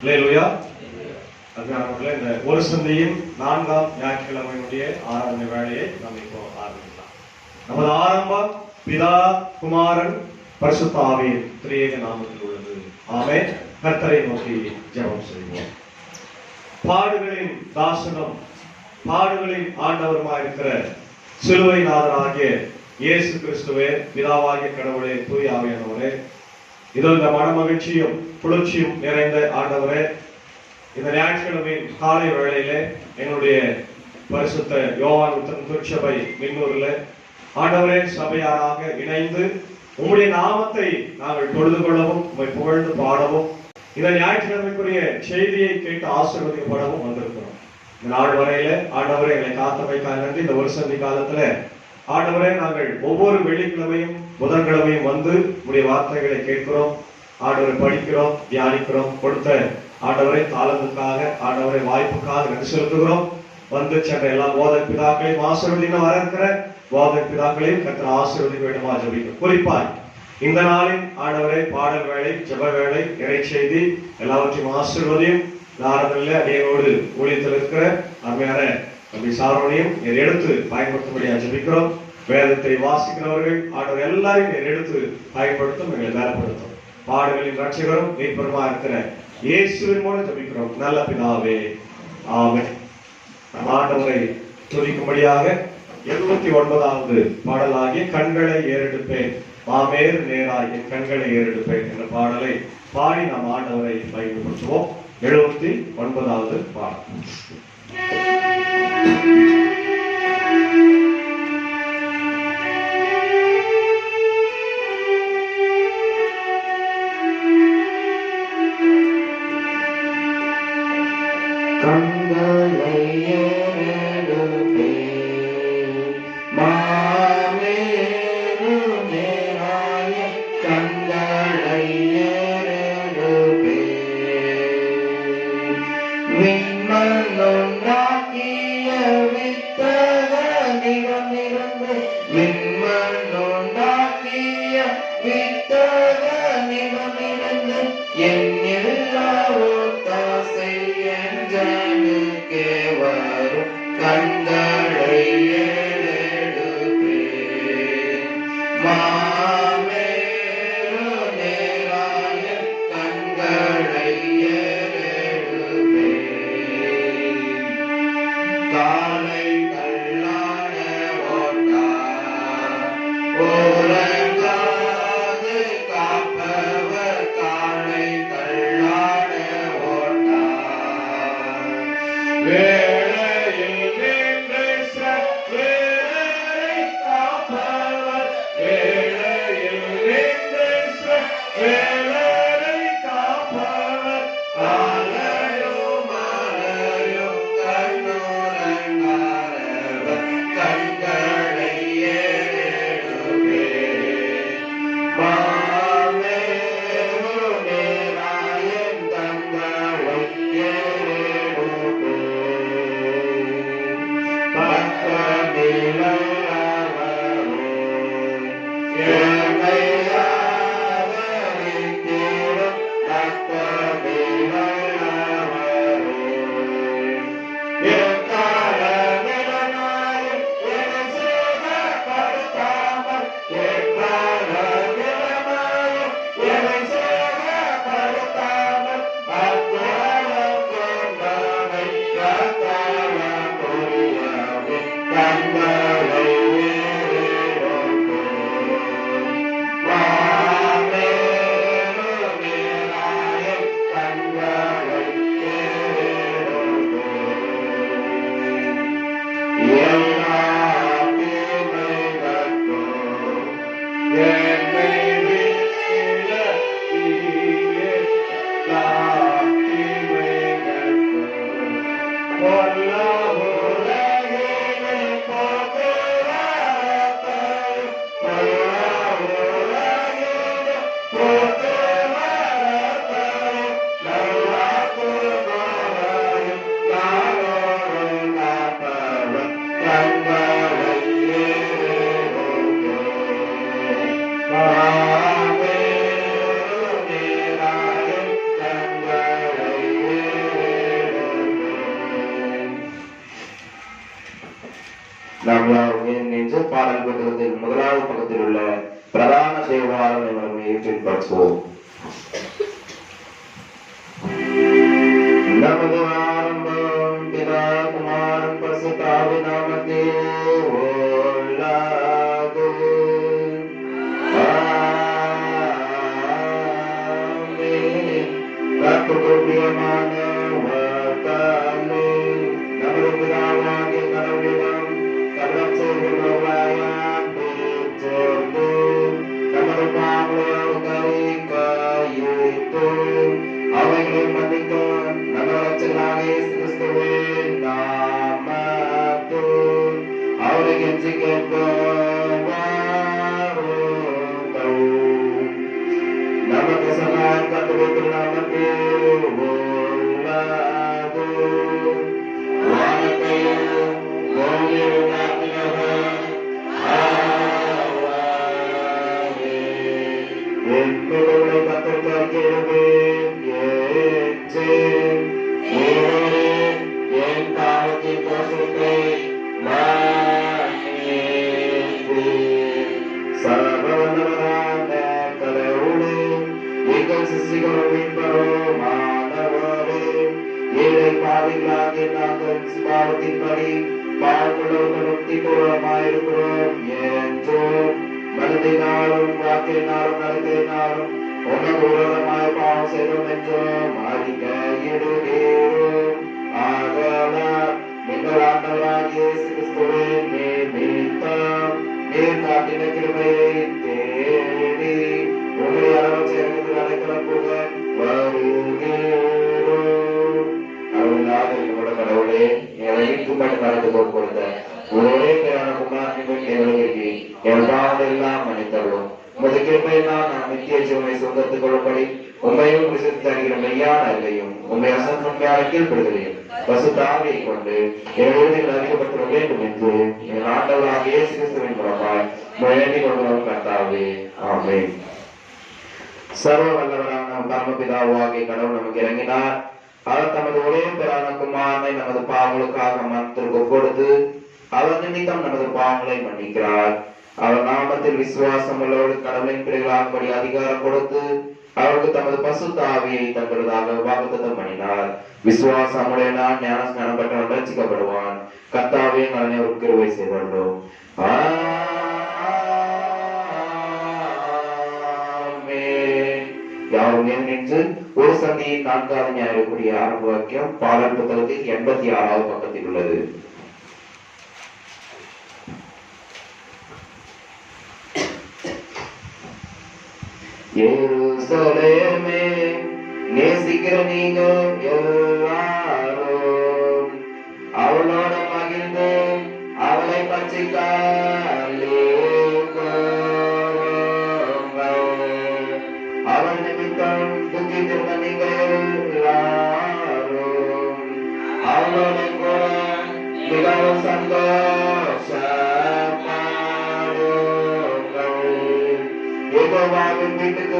அல்லேலூயா. அதனால இந்த ஒரு சந்தையின் 4ஆம் ஞாயிற்றுக்கிழமையினுடைய ஆராதனை வேலையை நாம் இப்போ ஆரம்பிக்கலாம். நமது ஆரம்பம் பிதா குமாரன் பரிசுத்த ஆவியின் திரியேக நாமத்தில் உள்ளது. ஆமென். கர்த்தரை நோக்கி ஜெபம் செய்வோம். பாடுகளின் தாசனும் பாடுகளின் ஆண்டவருமாயிருக்கிற சிலுவை நாதராகிய இயேசு கிறிஸ்துவே, பிதாவாகிய கடவுளே, தூய ஆவியானவரே, இதோ இந்த மனமகிழ்ச்சியும் குளிர்ச்சியும் நிறைந்த ஆண்டவரே, இந்த ஞாயிற்றுக்கிழமையின் காலை வேளையிலே எங்களுடைய பரிசுத்த யோவான் திருச்சபை மின்னூரில் ஆண்டவரே சபையாராக இணைந்து உம்முடைய நாமத்தை நாங்கள் தொழுது கொள்ளவும், உம்மை புகழ்ந்து பாடவும், இந்த ஞாயிற்றுக்கிழமைக்குரிய செய்தியை கேட்டு ஆசீர்வதிக்கப்படவும் வந்திருக்கிறோம். இந்த நாள் வரையில ஆண்டவரே எங்களை காத்தமைக்காக நன்றி. இந்த ஒரு சந்தி காலத்துல ஆண்டவரே நாங்கள் ஒவ்வொரு வெள்ளிக்கிழமையும் புதன்கிழமையும் வந்து உடைய வார்த்தைகளை கேட்கிறோம், ஆண்டவரை படிக்கிறோம், தியானிக்கிறோம். கொடுத்த ஆண்டவரை தாளத்துக்காக, ஆண்டவரை வாய்ப்புக்காக நன்றி செலுத்துகிறோம். வந்து சென்ற எல்லா போதக பிதாக்களையும் ஆசீர்வதிக்க வர இருக்கிற போதக பிதாக்களையும் கர்த்தர் ஆசீர்வதிக்க வேண்டுமா ஜெபிக்கிறோம். குறிப்பாய் இந்த நாளின் ஆண்டவரை பாடல் வேலை, ஜெப வேலை, இறை செய்தி எல்லாவற்றையும் ஆசீர்வதியும். ஆராதனையில அடியோடு ஊழியத்தில் இருக்கிற அருமையான அப்படி சாரோனையும் எடுத்து பயன்படுத்தும்படியா ஜெபிக்கிறோம். வேதத்தை வாசிக்கிறவர்கள் ஆண்டவர் எல்லாரையும் எடுத்து பயன்படுத்தும், எங்களை வேலைப்படுத்தும். பாடுகளின் ரட்சகரும் மீட்பருமா இருக்கிற இயேசுவின் மூலம் ஜெபிக்கிறோம் நல்ல பிதாவே, ஆமென். ஆண்டவரை துதிக்கும்படியாக 79வது பாடலாகிய கண்களை ஏறெடுப்பேன் மாமேறு நேராய் என் கண்களை ஏறெடுப்பேன் என்ற பாடலை பாடி நாம் ஆண்டவரை பயன்படுத்துவோம். 79வது பாடல். Yeah. நாம் நின்று பாடல் புத்தகத்தில் முதலாவது பக்கத்தில் உள்ள பிரதான தேவாரம் நம்மை பின்பற்றுவோம். நமது ஆரம்பம் பிதா குமாரன் பரிசுத்தாவி நாமத்தே உள்ளது. கர்த்தருக்கு பிரியமான வார்த்தைகளே, நமது பிதாவாகிய கடவுளிடம் கர்த்தர் செய்துள்ளவர்களாய் சேர்த்து நமது பாவங்களை கையிட்டு அவைகளை மன்னிக்க நமது இரட்சகராகிய இயேசு கிறிஸ்துவின் நாமத்தில் அவரை கெஞ்சி நமக்கு சகாயம் கண்டுபிடித்து நாமத்தில் உள்ளது. வானத்தையும் பூமியையும் உண்டாக்கினவர் அவரே. என் பிள்ளைகளை கற்றுத்தருகிறேன் என் பாவத்தின் தோஷத்தை சர்வவல்லவரான கடவுளே, எங்கள் சிசிகளும் மீட்பருமானவரே, ஏழை பாவிகளாகிய நாங்கள் பாவத்தின்படி பாவங்களுடன் தீவிரமாயிருக்கிறோம் என்றும் மனதினாலும் வாக்கினாலும் நடத்தினாலும் உனக்கு விரோதமாய பாவம் செய்தோம் என்றும் அறிக்கையிடுகிறோம். ஆதலால் நீங்கள் ஆண்டவராகிய இயேசு கிறிஸ்துவின் நிமித்தம் நீர் காட்டின கிருபையை தேடி உங்களை அளவு சேர்ந்து அடைக்கலம் புக வருகிறோம். அருளாக எங்களோட கடவுளே, எதையும் துப்பாட்டு நடந்து கொடுத்த ஒரே பேரான குமாரனின் எங்களுக்கு என் பாவங்கள் எல்லாம் மன்னித்தருளும். உமது கிருபையினால் நாம் நித்திய ஜீவனை சொந்தத்துக் கொள்ளும்படி உண்மையும் விசுத்தி தருகிற மெய்யான அறிவையும் உண்மை அசன்மையான கீழ்ப்படுதலையும் பசுத்தாவியை கொண்டு என் இறுதியில் அறிக்கப்பட்டுள்ள வேண்டும் என்று என் ஆண்டவராக இயேசு கிறிஸ்துவின் மூலமாய் வேண்டிக் கொள்கிறோம் கர்த்தாவே. ஆமென். சர்வ வல்லவரான பரமபிதாவாகிய கடவுள் நமக்கு இறங்கினார். அவர் தமது ஒரே பேரான குமாரனை நமது பாவங்களுக்காக மனத்திற்கு கொடுத்து அவர் நிமித்தம் நமது பாவங்களை மன்னிக்கிறார். அவர் நாமத்தில் விசுவாசம் உள்ளவர்கள் கடவுளின் பிள்ளைகளாகும்படி அதிகாரம் கொடுத்து அவருக்கு தமது பசுத்த ஆவியை தங்களதாக வாக்குத்தத்தம் பண்ணினார். விசுவாசமுடைய நான் ஞான ஸ்நானம் பெற்றவன் ரட்சிக்கப்படுவான். கர்த்தாவே நலனை ஒரு கிருபை செய்துள்ளோம். யாரும் நின்று ஒரு சந்தியின் 4வது ஞாயிறுக்குரிய ஆரம்ப வாக்கியம் பாடல் புத்தகத்தில் 86வது பக்கத்தில் உள்ளது. எருசலேமே நேசிக்கிற நீங்க எல்லாரும் அவளோட மகிழ்ந்து அவளை அவள் நிமித்தம் துக்கித்திருந்த நீங்க எல்லாரும் அவளோட கூட மிகவும் யெகோவாவின் வீட்டுக்கு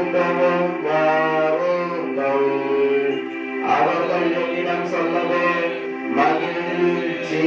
வாருங்கள். அவர்கள் என்னிடம் சொல்லவே மகிழ்ச்சி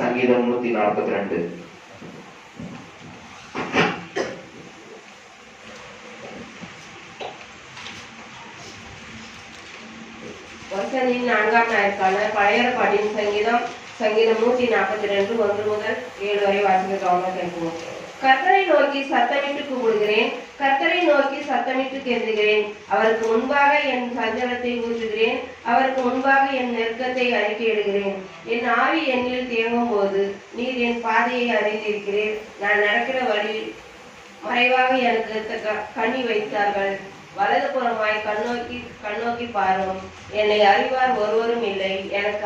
சங்கீதம் 142. வசனின் 4ஆம் நாளுக்கான பழைய பாட்டின் சங்கீதம் 142 1 முதல் 7 வரை வாசிக்க கவனம் செலுத்துவோம். கர்த்தரை நோக்கி சத்தமிட்டு கூப்பிடுகிறேன், கர்த்தரை நோக்கி சத்தமிட்டு கெஞ்சுகிறேன். அவருக்கு முன்பாக என் சஞ்சலத்தை ஊற்றுகிறேன், அவருக்கு முன்பாக என் நெருக்கத்தை அறிக்கையிடுகிறேன். என் ஆவி என்னில் தேங்கும் போது நீர் என் பாதையை அறிந்திருக்கிறீர். நான் நடக்கிற வழி மறைவாக எனக்கு கண்ணி வைத்தார்கள். வலது புறமாய் கண்ணோக்கி பாரும். என்னை அறிவார் ஒருவரும் இல்லை. எனக்கு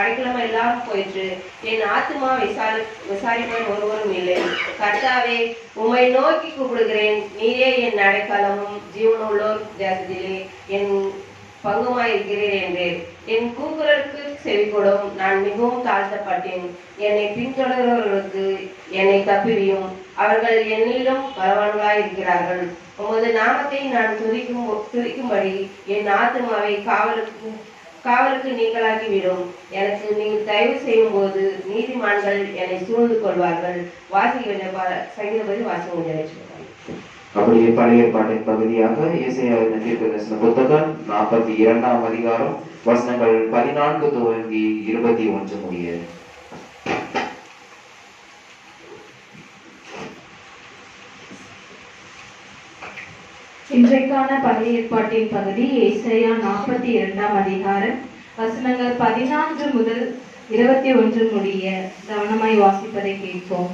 அடைக்கலம் எல்லாம் போயிற்று. என் ஆத்துமா விசாரிப்பார் ஒருவரும் இல்லை. கர்த்தாவே, உம்மை நோக்கி கூப்பிடுகிறேன். நீரே என் அடைக்கலமும் ஜீவனுள்ளோர் தேசத்திலே என் பங்குமாயிருக்கிறேன் என்றேன். என் கூக்குரலுக்கு செவிகொடும். நான் மிகவும் தாழ்த்தப்பட்டேன். என்னை பின்தொடர்கிறவர்களுக்கு என்னை தப்பிவியும். அவர்கள் என்னிலும் பலவான்களாயிருக்கிறார்கள். உமது நாமத்தை நான் துதிக்கும்படி என் ஆத்துமாவை காவலுக்கு நீங்களாகிவிடும். எனக்கு நீங்கள் தயவு செய்யும் போது நீதிமான்கள் என்னை சூழ்ந்து கொள்வார்கள். சங்கீதபதி வாசிக்க. அப்படியே பழைய பாட்டின் பகுதியாக இசையாவின் தீர்க்கதரிசன புத்தகம் 42ஆம் அதிகாரம் வசனங்கள் 14 துவங்கி 21 முடிய. இன்றைக்கான பழைய ஏற்பாட்டின் பகுதி ஏசாயா 42ஆம் அதிகாரம் வசனங்கள் 14 முதல் 21 முடிய. கவனமாய் வாசிப்பதை கேட்போம்.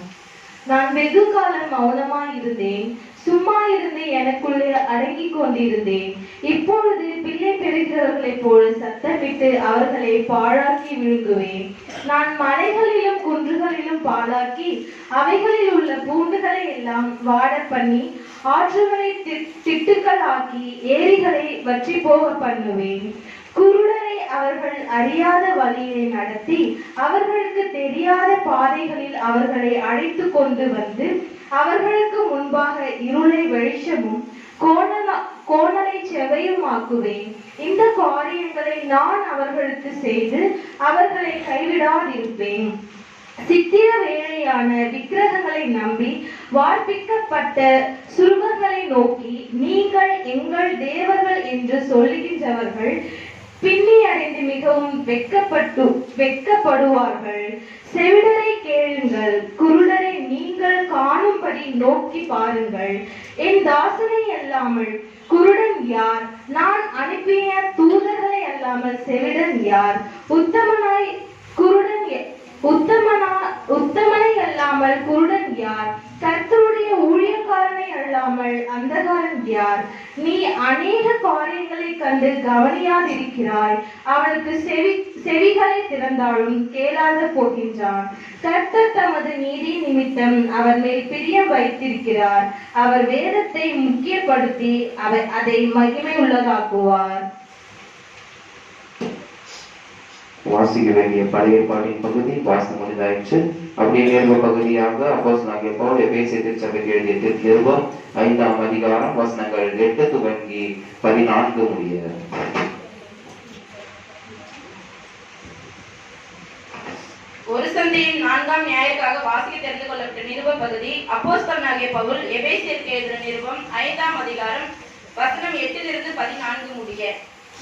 நான் வெகு காலம் மௌனமாய் இருந்தேன், சும்மா இருந்து எனக்குள்ளே அடங்கிக் கொண்டிருந்தேன். இப்பொழுது பிள்ளை பெறுகிறவர்களைப் போல சத்தமிட்டு அவர்களை பாழாக்கி விழுங்குவேன். நான் மலைகளிலும் குன்றுகளிலும் பாழாக்கி அவைகளில் உள்ள பூண்டுகளை எல்லாம் வாட பண்ணி ஆற்றுகளை திட்டுக்கள் ஆக்கி ஏரிகளை வற்றி போக பண்ணுவேன். குருடரை அவர்கள் அறியாத வழியை நடத்தி அவர்களுக்கு தெரியாத பாதைகளில் அவர்களை அழைத்து கொண்டு வந்து அவர்களுக்கு முன்பாக இருளை வெளிச்சமும் கோணலை செவையுமாக்குவேன். இந்த காரியங்களை நான் அவர்களுக்கு செய்து அவர்களை கைவிடாதிருப்பேன். சித்திர வேலையான விக்கிரகங்களை நம்பி வார்ப்பிக்கப்பட்ட சுருகங்களை நோக்கி நீங்கள் எங்கள் தேவர்கள் என்று சொல்லுகின்றவர்கள் பின்னி அடைந்து மிகவும் வெட்கப்படுவார்கள். செவிடரை கேளுங்கள், குருடரை நீங்கள் காணும்படி நோக்கி பாருங்கள். என் தாசனை அல்லாமல் குருடன் யார்? நான் அனுப்பிய தூதர்களை அல்லாமல் செவிடன் யார்? உத்தமனை அல்லாமல் குருடன் யார்? கர்த்தருடைய ஊழியக்காரனை அல்லாமல் அந்தகாரன் யார்? நீ அநேக காரியங்களை கண்டு கவனியாதிருக்கிறாய். அவனுக்கு செவிகளை திறந்தாலும் கேளாத போகின்றான். கர்த்தர் தமது நீதி நிமித்தம் அவர் மேல் பிரியம் வைத்திருக்கிறார். அவர் வேதத்தை முக்கியப்படுத்தி அதை மகிமை உள்ளதாக்குவார். வாசிக்க வேண்டிய பழைய ஏற்பாட்டின் பகுதி வாசனம் முடிந்தாயிற்று. அப்படியே நிருப பகுதியாக அப்போஸ்தலனாகிய பவுல் எபேசிய திருச்சபைக்கு எழுதிய நிருபம் 5ஆம் அதிகாரம் வசனங்கள் 8 துவங்கி 14 முடிய. ஒரு சந்தையின் 4ஆம் ஞாயிற்காக வாசிக்க தெரிந்து கொள்ளப்பட்ட நிருப பகுதி அப்போஸ்தலனாகிய பவுல் எபேசியருக்கு எழுதிய நிருபம் 5ஆம் அதிகாரம் வசனம் 8 14 முடிய.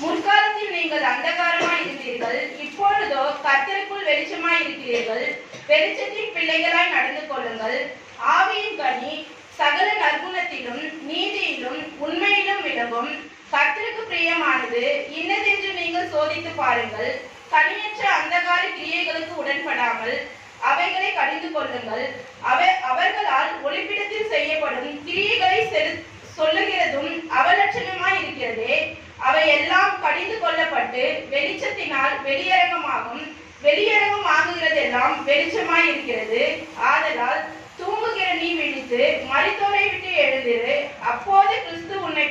முற்காலத்தில் நீங்கள் அந்தகாரமாய் இருந்தீர்கள், இப்பொழுதோ கர்த்தருக்குள் வெளிச்சமாய் இருக்கிறீர்கள். வெளிச்சத்தின் பிள்ளைகளாய் நடந்து கொள்ளுங்கள். ஆவியின் கனி சகல நற்குணத்திலும் நீதியிலும் உண்மையிலும் விளங்கும். கர்த்தருக்கு பிரியமானது இன்னதென்று நீங்கள் சோதித்து பாருங்கள். கனியற்ற அந்தகார கிரியைகளுக்கு உடன்படாமல் அவைகளை கடிந்து கொள்ளுங்கள். அவர்களால் ஒளிப்பிடத்தில் செய்யப்படும் கிரியைகளை சொல்லுகிறதும் அவலட்சணமாய் இருக்கிறதே, அவை எல்லாம் கடிந்து கொள்ளப்பட்டு வெளிச்சத்தினால் வெளியரங்கம் ஆகுகிறதெல்லாம் வெளிச்சமாய் இருக்கிறது. ஆதலால் தூங்குகிற நீ விழித்து மரித்தோரை விட்டு எழுந்திரு, அப்போது கிறிஸ்து உன்னை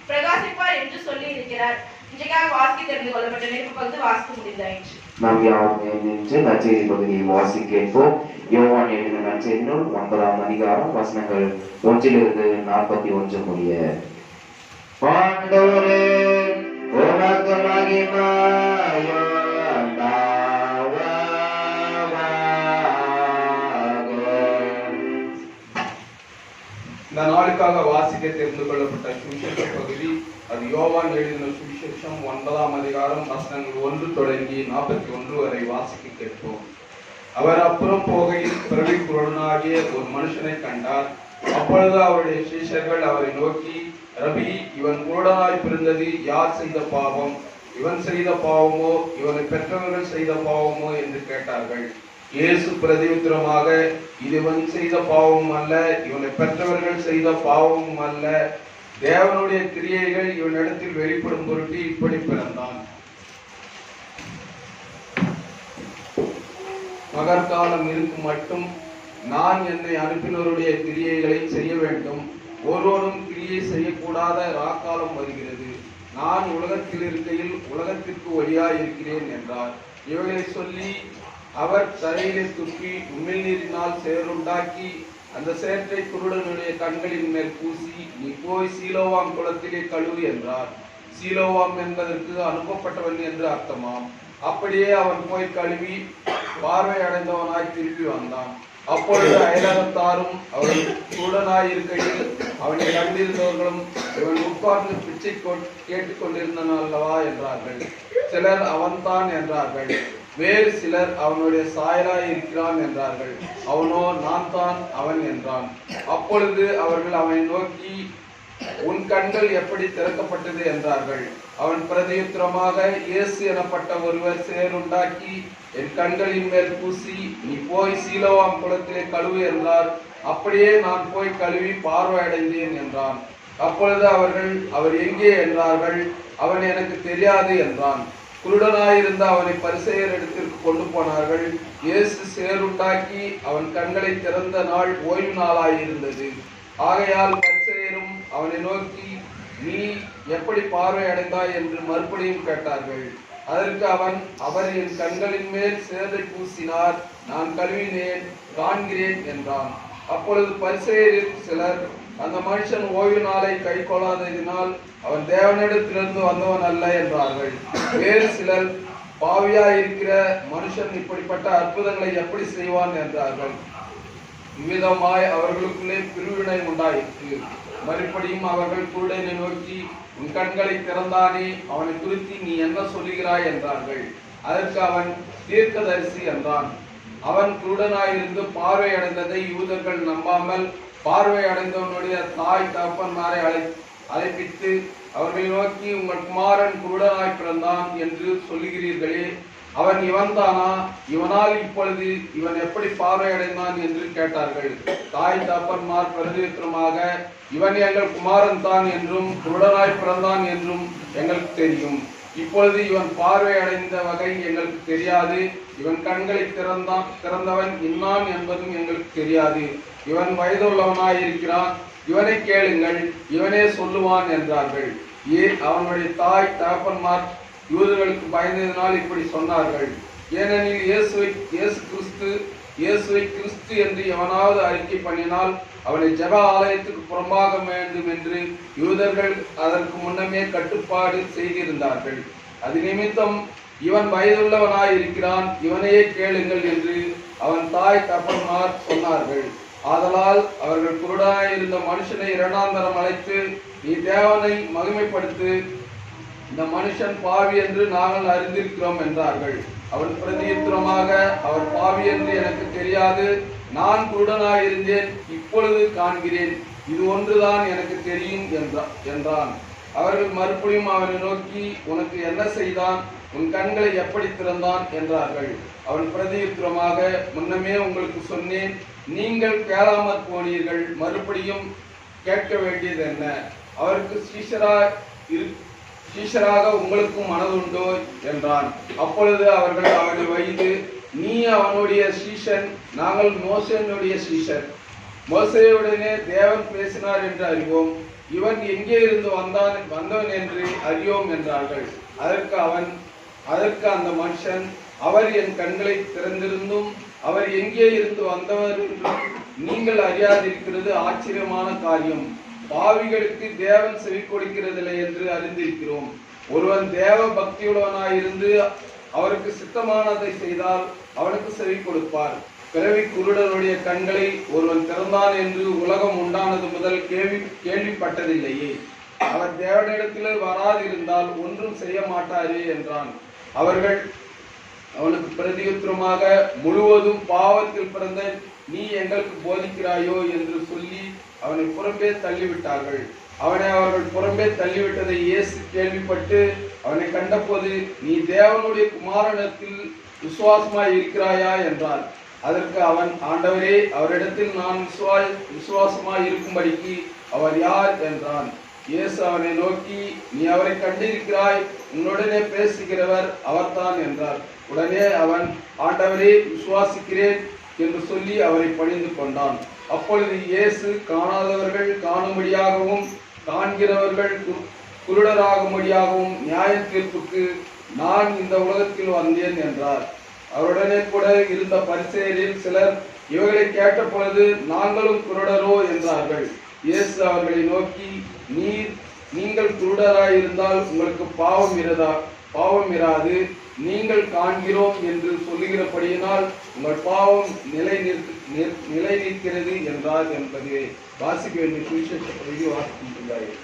பிரகாசிப்பார் என்று சொல்லி இருக்கிறார். இன்றைக்காக வாசிக்க தெரிந்து கொள்ளப்பட்ட நிருப பகுதி வாசிக்க முடிந்தாயிற்று. நாம் யாரும் நின்று நற்செய்தி பகுதியை வாசிக்க கேட்போம். யோவான் எழுதின நற்செய்தி நூல் 9ஆம் அதிகாரம் வசனங்கள் 1 41 முடிய. ஆண்டவரே, உமக்கு மகிமையுண்டாவதாக. இந்த நாளுக்காக வாசிக்க தெரிந்து கொள்ளப்பட்ட சுவிசேஷ பகுதி அது யோவான் எழுதின சுவிசேஷம் 9ஆம் அதிகாரம் வசனங்கள் 1 தொடங்கி 41 வரை வாசிக்க கேட்போம். அவர் அப்புறம் போகையில் பிறவி குருடனாகிய ஒரு மனுஷனை கண்டார். அப்பொழுது அவருடைய சீஷர்கள் அவரை நோக்கி, ரபி, இவன் குருடனாய் பிறந்தது யார் செய்த பாவம்? இவன் செய்த பாவமோ இவனை பெற்றவர்கள் செய்த பாவமோ என்று கேட்டார்கள். இயேசு பிரதியுத்தரமாக, இது இவன் செய்த பாவமும் அல்ல, இவனை பெற்றவர்கள் செய்த பாவமும் அல்ல. தேவனுடைய கிரியைகள் இவனிடத்தில் வெளிப்படும் பொருட்டு இப்படி பிறந்தான். மகற்காலம் இருக்கும் மட்டும் நான் என்னை அனுப்பினருடைய கிரியைகளை செய்ய வேண்டும். ஒருவரும் கிரியை செய்யக்கூடாத ராக்காலம் வருகிறது. நான் உலகத்தில் இருக்கையில் உலகத்திற்கு ஒளியாய் இருக்கிறேன் என்றார். இவைகளை சொல்லி அவர் தரையிலே துப்பி உமிழ்நீரினால் சேறுண்டாக்கி அந்த சேற்றை குருடனுடைய கண்களின் மேல் பூசி, நீ போய் சீலோவாம் குளத்திலே கழுவு என்றார். சீலோவாம் என்பதற்கு அனுப்பப்பட்டவன் என்று அர்த்தமாம். அப்படியே அவன் போய் கழுவி பார்வை அடைந்தவனாய் திரும்பி வந்தான். அப்பொழுது அயலகத்தாரும் அவன் குருடனாயிருக்கையில் அவனை கண்டிருந்தவர்களும் இவன் உட்கார்ந்து பிச்சை கேட்டுக் கொண்டிருந்தான் அல்லவா என்றார்கள். சிலர் அவன்தான் என்றார்கள். வேறு சிலர் அவனுடைய சாயலாய் இருக்கிறான் என்றார்கள். அவனோ நான் தான் அவன் என்றான். அப்பொழுது அவர்கள் அவனை நோக்கி, உன் கண்கள் எப்படி திறக்கப்பட்டது என்றார்கள். அவன் பிரதியுத்தரமாக, இயேசு எனப்பட்ட ஒருவர் சேறுண்டாக்கி என் கண்களின் மேல் பூசி, நீ போய் சீலோவாம் குளத்திலே கழுவு என்றார். அப்படியே நான் போய் கழுவி பார்வை அடைந்தேன் என்றான். அப்பொழுது அவர்கள், அவர் எங்கே என்றார்கள். அவன் எனக்கு தெரியாது என்றான். குருடனாயிருந்த அவனை பரிசேயர் இடத்திற்கு கொண்டு போனார்கள். இயேசு சேறுண்டாக்கி அவன் கண்களை திறந்த நாள் ஓய்வு நாளாயிருந்தது. ஆகையால் பரிசேயரும் அவனை நோக்கி, நீ எப்படி பார்வை அடைந்தாய் என்று மறுபடியும் கேட்டார்கள். அதற்கு அவன், அவர் என் கண்களின் மேல் சேறை பூசினார், நான் கழுவினேன், காண்கிறேன் என்றான். அப்பொழுது பரிசேயரில் சிலர், அந்த மனுஷன் ஓய்வு நாளை கை கொள்ளாததினால் அவன் தேவனிடத்திலிருந்து வந்தவன் அல்ல என்றார்கள். வேறு சிலர், பாவியாயிருக்கிற மனுஷன் இப்படிப்பட்ட அற்புதங்களை எப்படி செய்வான் என்றார்கள். இவ்விதமாய் அவர்களுக்குள்ளே பிரிவினை உண்டாயிற்று. மறுபடியும் அவர்கள் குருடனை நோக்கி, உன் கண்களை திறந்தானே, அவனை குறித்து நீ என்ன சொல்லுகிறாய் என்றார்கள். அதற்கு அவன், தீர்க்கதரிசி என்றான். அவன் குருடனாயிருந்து பார்வை அடைந்ததை யூதர்கள் நம்பாமல் பார்வை அடைந்தவனுடைய தாய் தகப்பன்மாரை அழைப்பித்து அவர்களை நோக்கி, உங்கள் குமாரன் குருடனாய் பிறந்தான் என்று சொல்லுகிறீர்களே, அவன் இவன்தானா? இவனால் இப்பொழுது இவன் எப்படி பார்வை அடைந்தான் என்று கேட்டார்கள். தாய் தகப்பன்மார் பிரதியுத்தரமாக, இவன் எங்கள் குமாரன் தான் என்றும் குருடனாய் பிறந்தான் என்றும் எங்களுக்கு தெரியும். இப்பொழுது இவன் பார்வை அடைந்த வகை எங்களுக்கு தெரியாது. இவன் கண்களை திறந்தவன் இன்னான் என்பதும் எங்களுக்கு தெரியாது. இவன் வயதுள்ளவனாயிருக்கிறான், இவனை கேளுங்கள், இவனே சொல்லுவான் என்றார்கள். அவனுடைய தாய் தகப்பன்மார் யூதர்களுக்கு பயந்ததினால் இப்படி சொன்னார்கள். ஏனெனில் இயேசுவை கிறிஸ்து என்று எவனாவது அறிக்கை பண்ணினால் அவனை ஜெப ஆலயத்துக்கு புறம்பாக வேண்டும் என்று யூதர்கள் அதற்கு முன்னமே கட்டுப்பாடு செய்திருந்தார்கள். அது நிமித்தம் இவன் வயதுள்ளவனாய் இருக்கிறான், இவனையே கேளுங்கள் என்று அவன் தாய் தகப்பன்மார் சொன்னார்கள். ஆதலால் அவர்கள் குருடாயிருந்த மனுஷனை இரண்டாந்தரம் அழைத்து, நீ தேவனை மகிமைப்படுத்து, இந்த மனுஷன் பாவி என்று நாங்கள் அறிந்திருக்கிறோம் என்றார்கள். அவன் பிரதியுத்தரமாக, அவர் பாவி என்று எனக்கு தெரியாது, நான் குருடனாயிருந்தேன், இப்பொழுது காண்கிறேன், இது ஒன்றுதான் எனக்கு தெரியும் என்றான். அவர்கள் மறுபடியும் அவனை நோக்கி, உனக்கு என்ன செய்தான்? உன் கண்களை எப்படி திறந்தான் என்றார்கள். அவன் பிரதியுத்தரமாக, முன்னமே உங்களுக்கு சொன்னேன், நீங்கள் கேளாமற் போனீர்கள், மறுபடியும் கேட்க வேண்டியது என்ன? அவருக்கு சீஷராக உங்களுக்கும் மனதுண்டோ என்றான். அப்பொழுது அவர்கள் அவனை வைத்து, நீ அவனுடைய சீஷன், நாங்கள் மோசேனுடைய சீஷர். மோசேயுடனே தேவன் பேசினார் என்று அறிவோம், இவன் எங்கே இருந்து வந்தவன் என்று அறியோம் என்றார்கள். அதற்கு அந்த மனுஷன், அவர் என் கண்களை திறந்திருந்தும் அவர் எங்கே இருந்து வந்தவர் என்றும் நீங்கள் அறியாதிருக்கிறது ஆச்சரியமான காரியம். பாவிகளுக்கு தேவன் செவி கொடுக்கிறதில்லை என்று அறிந்திருக்கிறோம். ஒருவன் தேவ பக்தியுள்ளவனாயிருந்து அவருக்கு சித்தமானதை செய்தால் அவனுக்கு செவி கொடுப்பார். பிறவி குருடனுடைய கண்களை ஒருவன் திறந்தான் என்று உலகம் உண்டானது முதல் கேள்விப்பட்டதில்லையே. அவர் தேவனிடத்தில் வராதிருந்தால் ஒன்றும் செய்ய மாட்டாரே என்றான். அவர்கள் அவனுக்கு பிரதியுத்தரமாக, முழுவதும் பாவத்தில் பிறந்த நீ எங்களுக்கு போதிக்கிறாயோ என்று சொல்லி அவனை புறம்பே தள்ளிவிட்டார்கள். அவனை அவர்கள் புறம்பே தள்ளிவிட்டதை இயேசு கேள்விப்பட்டு அவனை கண்டபோது, நீ தேவனுடைய குமாரனிடத்தில் விசுவாசமாய் இருக்கிறாயா என்றார். அதற்கு அவன், ஆண்டவரே, அவரிடத்தில் நான் விசுவாசமாய் இருக்கும்படிக்கு அவர் யார் என்றான். இயேசு அவனை நோக்கி, நீ அவரை கண்டிருக்கிறாய், உன்னுடனே பேசுகிறவர் அவர்தான் என்றார். உடனே அவன், ஆண்டவரே, விசுவாசிக்கிறேன் என்று சொல்லி அவரை பணிந்து கொண்டான். அப்பொழுது இயேசு, காணாதவர்கள் காணும்படியாகவும் காண்கிறவர்கள் குருடராகும்படியாகவும் நியாய தீர்ப்புக்கு நான் இந்த உலகத்தில் வந்தேன் என்றார். அவருடனே கூட இருந்த பரிசேயரில் சிலர் இவர்களை கேட்ட பொழுது, நாங்களும் குருடரோ என்றார்கள். இயேசு அவர்களை நோக்கி, நீங்கள் குருடராயிருந்தால் உங்களுக்கு பாவம் இராது. நீங்கள் காண்கிறோம் என்று சொல்லுகிறபடியினால் உங்கள் பாவம் நிலை நிற்கிறது என்றார் என்பது வாசிக்க வேண்டிய சுவிசேஷ பகுதி வாசிக்கின்றார்கள்.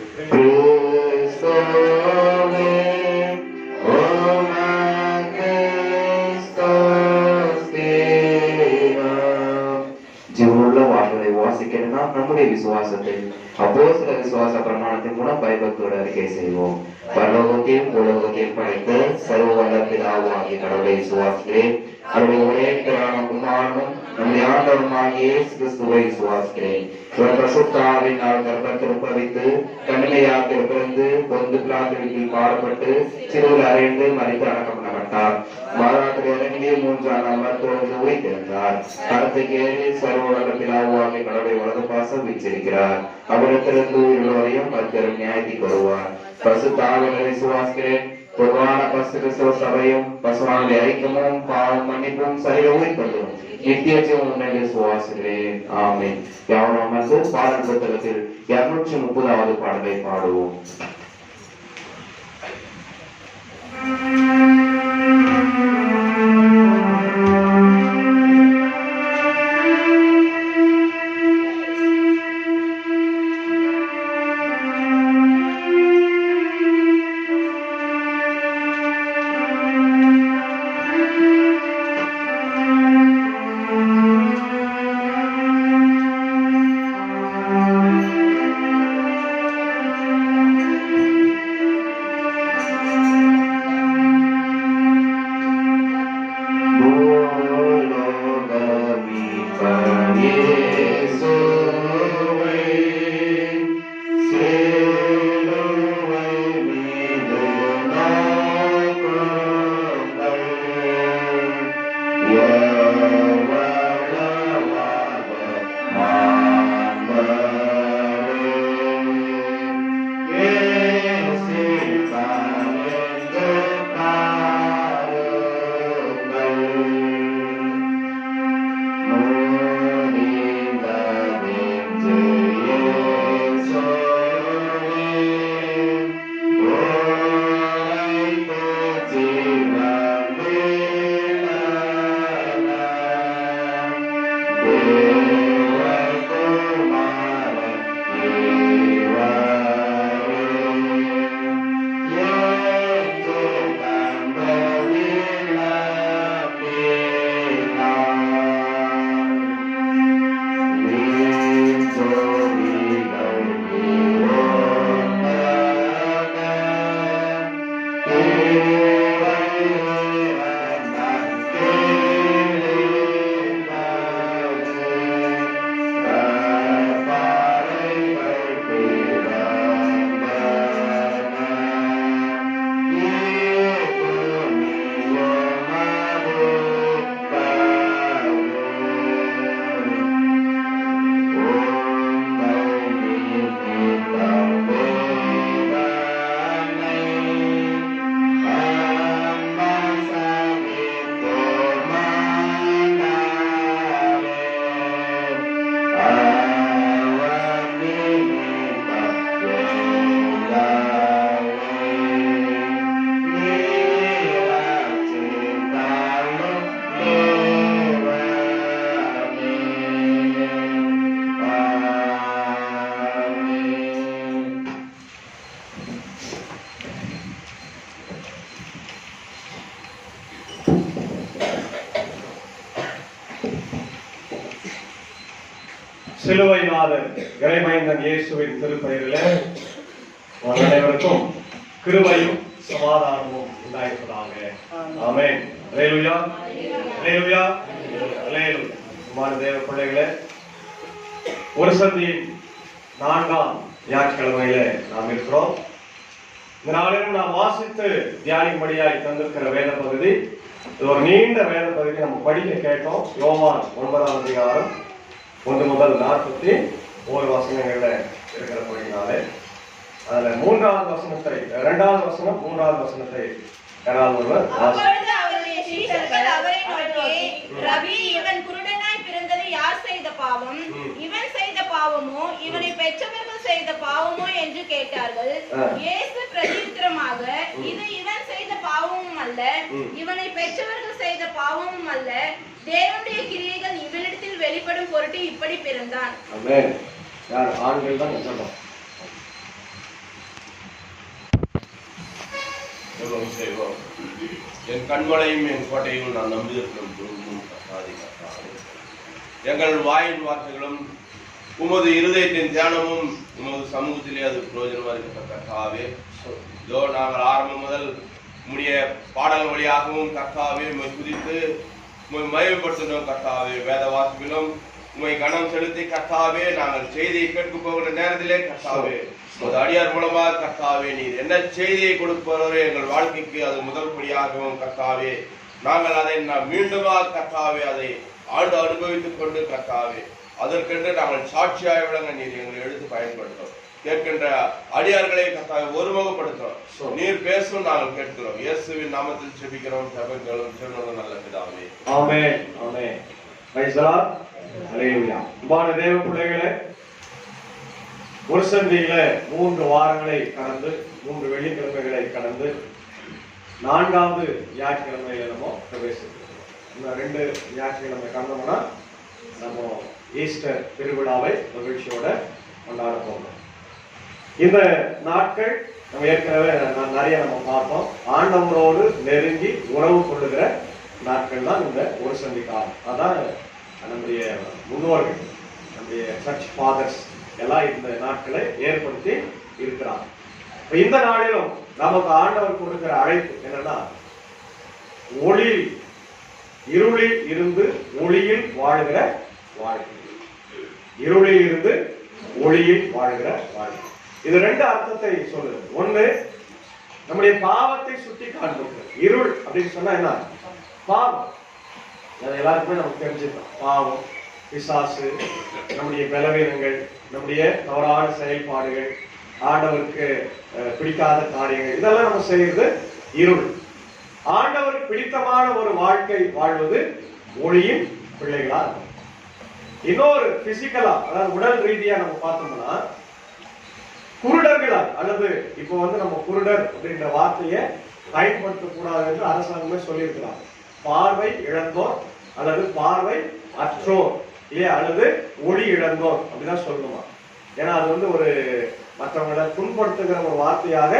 வாசிக்கணும்னா நம்முடைய விசுவாசத்தை அப்போஸ்தல விசுவாச பிரமாணத்தின் மூலம் பயபக்தியோடு அறிக்கை செய்வோம். பரலோகத்தையும் பூலோகத்தையும் படைத்த சர்வ வல்ல பிதாவாகிய கடவுளை விசுவாசிக்கிறேன். அவருடைய ஒரே பேரான குமாரனும் நம்முடைய ஆண்டவருமாகிய இயேசு கிறிஸ்துவை விசுவாசிக்கிறேன். இவர் பரிசுத்த ஆவியினால் கர்ப்பத்தில் உட்பவித்து கன்னிகையாத்தில் பிறந்து பொந்து பிலாத்துவிற்கு பாடுபட்டு சிலுவையில் அறைந்து மரித்து அடக்கம் பண்ணப்பட்டார். மாதாத்தில் இறங்கி 3ஆம் நாள் மருத்துவர்கள் உயிர்த்தெழுந்தார். கருத்துக்கு ஏறி சர்வ வல்ல பிதாவாகிய கடவுளை வலது பாசம் வீச்சிருக்கிறார். அவரிடத்திலிருந்து உயிரோரையும் மருத்துவரும் நியாயத்துக்கு வருவார். பரிசுத்த ஆவியை விசுவாசிக்கிறேன். பொதுவான பரிசுத்த சபையும் பசுவானுடைய ஐக்கியமும் பாவம் மன்னிப்பும் சரீர உயிர்த்தலும் நித்திய ஜீவன் உண்மையை விசுவாசிக்கிறேன். ஆமென். யாவரும் அமர்ந்து பாடல் புத்தகத்தில் 230வது பாடலை பாடுவோம். சிலுவைநாதர் இறைமைந்தன் இயேசுவின் திருப்பெயரிலே உங்கள் அனைவருக்கும் கிருபையும் சமாதானமும் உண்டாயிருப்பதாக. ஆமென். அல்லேலூயா. அல்லேலூயா. அல்லேலூயா. அன்பான தேவ பிள்ளைகளே, ஒரு சந்தியின் 4ஆம் ஞாயிற்றுக்கிழமையிலே நாம் இருக்கிறோம். இந்த நாளிலும் நாம் வாசித்து தியானிக்கும்படியாய் தந்திருக்கிற வேத பகுதி, இது ஒரு நீண்ட வேத பகுதி. நம்ம படிக்க கேட்டோம். யோவான் 9ஆம் அதிகாரம் 1 முதல் 41 வசனங்கள்ல இருக்கிறபடினாலே அதுல 3வது வசனத்தை, 2வது வசனம் 3வது வசனத்தை யாராவது ஒருவர் அப்பொழுது அவருடைய சீடர்கள் அவரை நோக்கி, ரபி, இவன் குருடனாய் பிறந்தது யார் செய்த பாவம்? இவன் செய்த பாவமோ இவனை பெற்றவர்கள் செய்த பாவமோ என்று கேட்டார்கள். இயேசு பிரதியுத்தரமாக, இது இவன் செய்த பாவமும் அல்ல, இவனை பெற்றவர்கள் செய்த பாவமும் அல்ல, தேவனுடைய கிரியைகள் இவனிடத்தில் வெளிப்படும் பொருட்டு இப்படி பிறந்தான். ஆமென். யார் ஆண்கள் தான் சொல்லணும். செய்வோம். என் கண்மலையும் என் கோட்டையும் நான் நம்பியிருக்கும் எங்கள் வாயின் வார்த்தைகளும் உமது இருதயத்தின் தியானமும் உமது சமூகத்திலே அது பிரயோஜனமாக இருக்கின்ற கர்த்தாவே, இதோ நாங்கள் ஆரம்பம் முதல் உம்முடைய பாடல் வழியாகவும் கர்த்தாவே உம்மை துதித்து உம்மை மகிமைப்படுத்தினோம். கர்த்தாவே, வேத வாசிப்பிலும் உம்மை கனம் செலுத்தி கர்த்தாவே நாங்கள் செய்தியை கேட்க போகிற நேரத்திலே கர்த்தாவே உமது அடியார் மூலமாக கர்த்தாவே நீர் என்ன செய்தியை கொடுப்பவரே எங்கள் வாழ்க்கைக்கு அது முதல் படியாகவும் கர்த்தாவே நாங்கள் அதை மீண்டுமாக கர்த்தாவே அதை ஆண்டு அனுபவித்துக் கொண்டு கர்த்தாவே அதற்கென்று நாங்கள் சாட்சியாய் விளங்க நீர் எங்களை எடுத்து பயன்படுத்தும். கேட்கின்ற அடியார்களை கர்த்தாவே ஒருமுகப்படுத்தும். நீர் பேசும், நாங்கள் கேட்கிறோம். இயேசுவின் நாமத்தில் ஜெபிக்கிறோம். ஜெபங்களும் சிறுநோடு நல்ல பிதாவே. ஆமென். ஆமென். Praise the Lord. அல்லேலூயா. அன்பான தேவ பிள்ளைகளே, ஒரு சந்தியில 3 வாரங்களை கடந்து 3 வெள்ளிக்கிழமைகளை கடந்து 4வது ஞாயிற்றுக்கிழமையில நம்ம பிரவேசிக்கிறோம். இந்த 2 ஞாயிற்றுக்கிழமை கடந்தோம்னா நம்ம ஈஸ்டர் திருவிழாவை மகிழ்ச்சியோட கொண்டாட போகிறோம். இந்த நாட்கள் நம்ம ஏற்கனவே நிறைய நம்ம பார்த்தோம். ஆண்டவரோடு நெருங்கி உறவு கொள்ளுகிற நாட்கள் தான் இந்த ஒரு சந்தி காலம். அதான் நம்முடைய முன்னோர்கள், நம்முடைய சர்ச் ஃபாதர்ஸ் எல்லாம் இந்த நாட்களை ஏற்படுத்தி இருக்கிறார். இந்த நாளிலும் நமக்கு ஆண்டவர் கொடுக்கிற அழைப்பு என்னன்னா, இருளில் இருந்து ஒளியில் வாழ்கிற வாழ்க்கை. இருளில் இருந்து ஒளியில் வாழ்கிற வாழ்க்கை. இது 2 அர்த்தத்தை சொல்லுது. ஒண்ணு, நம்முடைய பாவத்தை சுட்டி காண்பிக்கிறது. இருள் அப்படின்னு சொன்னா என்ன? பாவம். எல்லாருக்குமே நமக்கு தெரிஞ்சுக்கலாம். பாவம், பிசாசு, நம்முடைய பலவீனங்கள், நம்முடைய தவறான செயல்பாடுகள், ஆண்டவருக்கு பிடிக்காத காரியங்கள், இதெல்லாம் நம்ம செய்யறது இருள். ஆண்டவருக்கு பிடித்தமான ஒரு வாழ்க்கை வாழ்வது ஒளியின் பிள்ளைகளா இருக்கும். இன்னொரு பிசிக்கலா, அதாவது உடல் ரீதியா நம்ம பார்த்தோம்னா, குருடர்களா, அல்லது இப்போ நம்ம குருடர் அப்படின்ற வார்த்தையை பயன்படுத்தக்கூடாது என்று அரசாங்கமே சொல்லியிருக்கிறார். பார்வை இழந்தோர் அல்லது பார்வை அற்றோர் இல்லையா, அல்லது ஒளி இழந்தோர் அப்படிதான் சொல்லணுமா. ஏன்னா அது ஒரு மற்றவங்களை புண்படுத்துகிற ஒரு வார்த்தையாக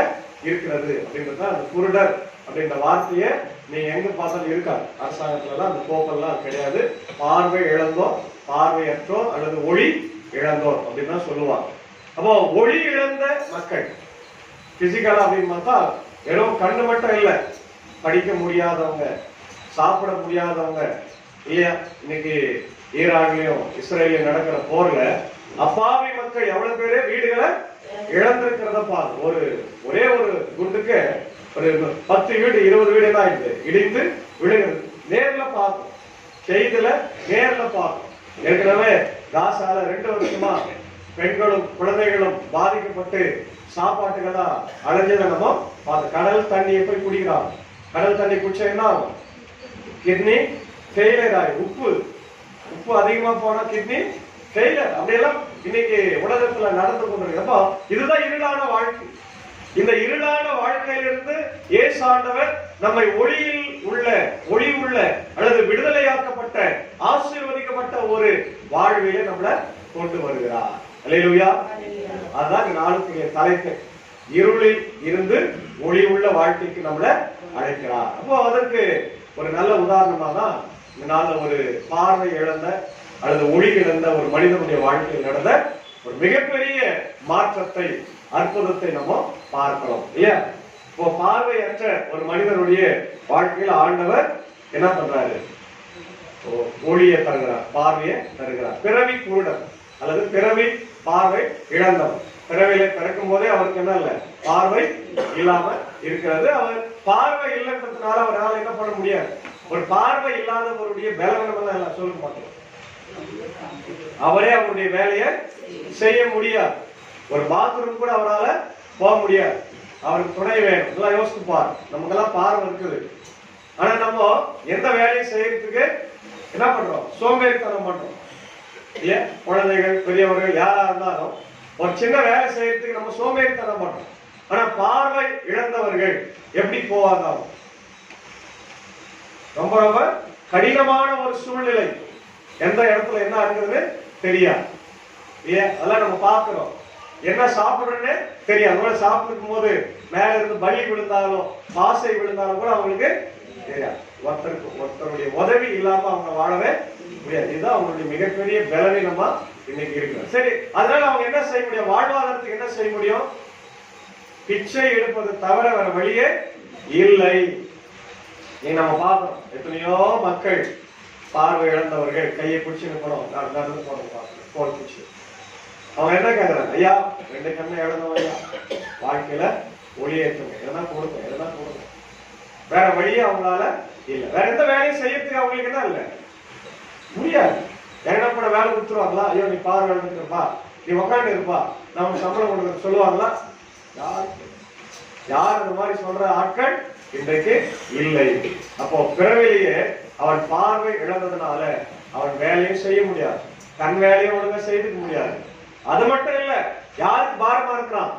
இருக்கிறது அப்படின்றத. அந்த குருடர் அப்படின்ற வார்த்தையை நீங்க எங்க பார்த்தாலும் இருக்காது. அரசாங்கத்துலலாம் அந்த கோப்பெல்லாம் கிடையாது. பார்வை இழந்தோர், பார்வையற்றோர் அல்லது ஒளி இழந்தோர் அப்படின்னு தான் சொல்லுவாங்க. அப்போ ஒளி இழந்த மக்கள் பிசிக்கலா அப்படின்னு பார்த்தா வெறும் கண்ணு மட்டும் இல்லை, படிக்க முடியாதவங்க, சாப்பிட முடியாதவங்க இல்லையா. இன்னைக்கு ஈரான்லயும் இஸ்ரேலையும் நடக்கிற போர்ல அப்பாவி மக்கள் எவ்வளவு பேரு வீடுகளை இழந்திருக்கிறத பாரு. ஒரே ஒரு குண்டுக்கு ஒரு 10 வீடு 20 வீடு தான் இடிந்து விழுகிறது. நேர்ல பார்க்கும், செய்தில நேர்ல பார்க்கும். ஏற்கனவே காசால 2 வருஷமா பெண்களும் குழந்தைகளும் பாதிக்கப்பட்டு சாப்பாட்டுகளா அலைஞ்சதை நம்ம பார்த்து. கடல் தண்ணியை போய் குடிக்கிறாங்க. கடல் தண்ணி குடிச்சா என்ன ஆகும்? கிட்னி ஃபெயிலியர் ஆகி, உப்பு அதிகமா போனா கிட்னி ஃபெயிலியர். அப்படியெல்லாம் இன்னைக்கு உலகத்துல நடந்து கொண்டிருக்கிறப்போ இதுதான் இருளான வாழ்க்கை. இந்த இருளான வாழ்க்கையிலிருந்து இயேசு ஆண்டவர் நம்மை ஒளி உள்ள அல்லது விடுதலையாக்கப்பட்ட ஆசீர்வதிக்கப்பட்ட ஒரு வாழ்விலே நம்மளை கொண்டு வருகிறார். அல்லேலூயா. அதான் நாளுக்குரிய தலைப்பு. இருளில் இருந்து ஒளி உள்ள வாழ்க்கைக்கு நம்மளை அழைக்கிறார். அப்போ அதற்கு ஒரு நல்ல உதாரணமா தான் இந்த நாள்ல ஒரு பார்வை இழந்த அல்லது ஒளி இழந்த ஒரு மனிதனுடைய வாழ்க்கையில் நடந்த ஒரு மிகப்பெரிய மாற்றத்தை, அற்புதத்தை நம்ம பார்க்கிறோம் இல்லையா? இப்போ பார்வையற்ற ஒரு மனிதனுடைய வாழ்க்கையில் ஆண்டவர் என்ன பண்றாரு? ஒளியை தருகிறார், பார்வையை தருகிறார். பிறவி குருடன் அல்லது பிறவி பார்வை இழந்தவர். பிறவியில பிறக்கும் போதே அவருக்கு என்ன இல்லை, பார்வை இல்லாம இருக்கிறது. அவர் பார்வை இல்லைன்றதுனால அவரால் என்ன பண்ண முடியாது. ஒரு பார்வை இல்லாதவருடைய பலவீனம் எல்லாம் சொல்ல மாட்டோம். அவரே அவருடைய வேலையை செய்ய முடியாது. ஒரு பாத்ரூம் கூட அவரால் போக முடியாது. அவருக்கு துணை வேணும். இதெல்லாம் யோசிச்சுப்பார். நமக்கெல்லாம் பார்வை இருக்குது. ஆனா நம்ம எந்த வேலையை செய்யறதுக்கு என்ன பண்றோம்? சோம்பேறித்தனம் பண்றோம் இல்லையா? குழந்தைகள், பெரியவர்கள் யாரா இருந்தாலும் ஒரு சின்ன வேலை செய்யறதுக்கு நம்ம சோம்பேறித்தனம் பண்றோம். ஆனா பார்வை இழந்தவர்கள் எப்படி போவாங்க? ரொம்ப ரொம்ப கடினமான ஒரு சூழ்நிலை. எந்த இடத்துல என்ன இருக்குதுன்னு தெரியாது இல்லையா? அதெல்லாம் நம்ம பார்க்கிறோம். என்ன சாப்பிடுறேன்னு தெரியாது. அதோட சாப்பிடும் போது மேல இருந்து பலி விழுந்தாலும் ஆசை விழுந்தாலும் கூட அவங்களுக்கு தெரியாது. ஒருத்தருடைய உதவி இல்லாம அவங்க வாழவே முடியாது. இதுதான் அவங்களுடைய மிகப்பெரிய பலவீனமா இன்னைக்கு இருக்கு. சரி, அதனால அவங்க என்ன செய்ய முடியும்? வாழ்வாதாரத்துக்கு என்ன செய்ய முடியும்? பிச்சை எடுப்பது தவிர வேற வழியே இல்லை. நம்ம பார்க்கிறோம் எத்தனையோ மக்கள் பார்வை இழந்தவர்கள் கையை பிடிச்சுன்னு போனோம், நடந்து போன பிடிச்சு அவங்க என்ன கேட்கறாங்க? ஐயா, 2 கண்ணை இழந்தவங்க ஐயா, வாழ்க்கையில ஒளியேற்றுங்க, எதனா கொடுக்கும், எதனா கொடுக்கும். வேற வழியே அவங்களால இல்ல. வேற எந்த வேலையும் செய்யறதுக்கு அவங்களுக்கு என்ன இல்ல, முடியாது. என்ன பண்ண வேலை கொடுத்துருவாங்களா? ஐயோ நீ பார்வை இழந்துருப்பா, நீ உக்காந்து இருப்பா, நம்ம சம்பளம் கொடுக்க சொல்லுவாங்களா? யார் இந்த மாதிரி சொல்ற ஆட்கள் இன்றைக்கு இல்லை. அப்போ பிறவிலேயே அவன் பார்வை இழந்ததுனால அவன் வேலையும் செய்ய முடியாது, கண் வேலையும் ஒழுங்கா செய்துக்க முடியாது. அது மட்டும் இல்ல, யாருக்கு பாரமா இருக்கிறான்?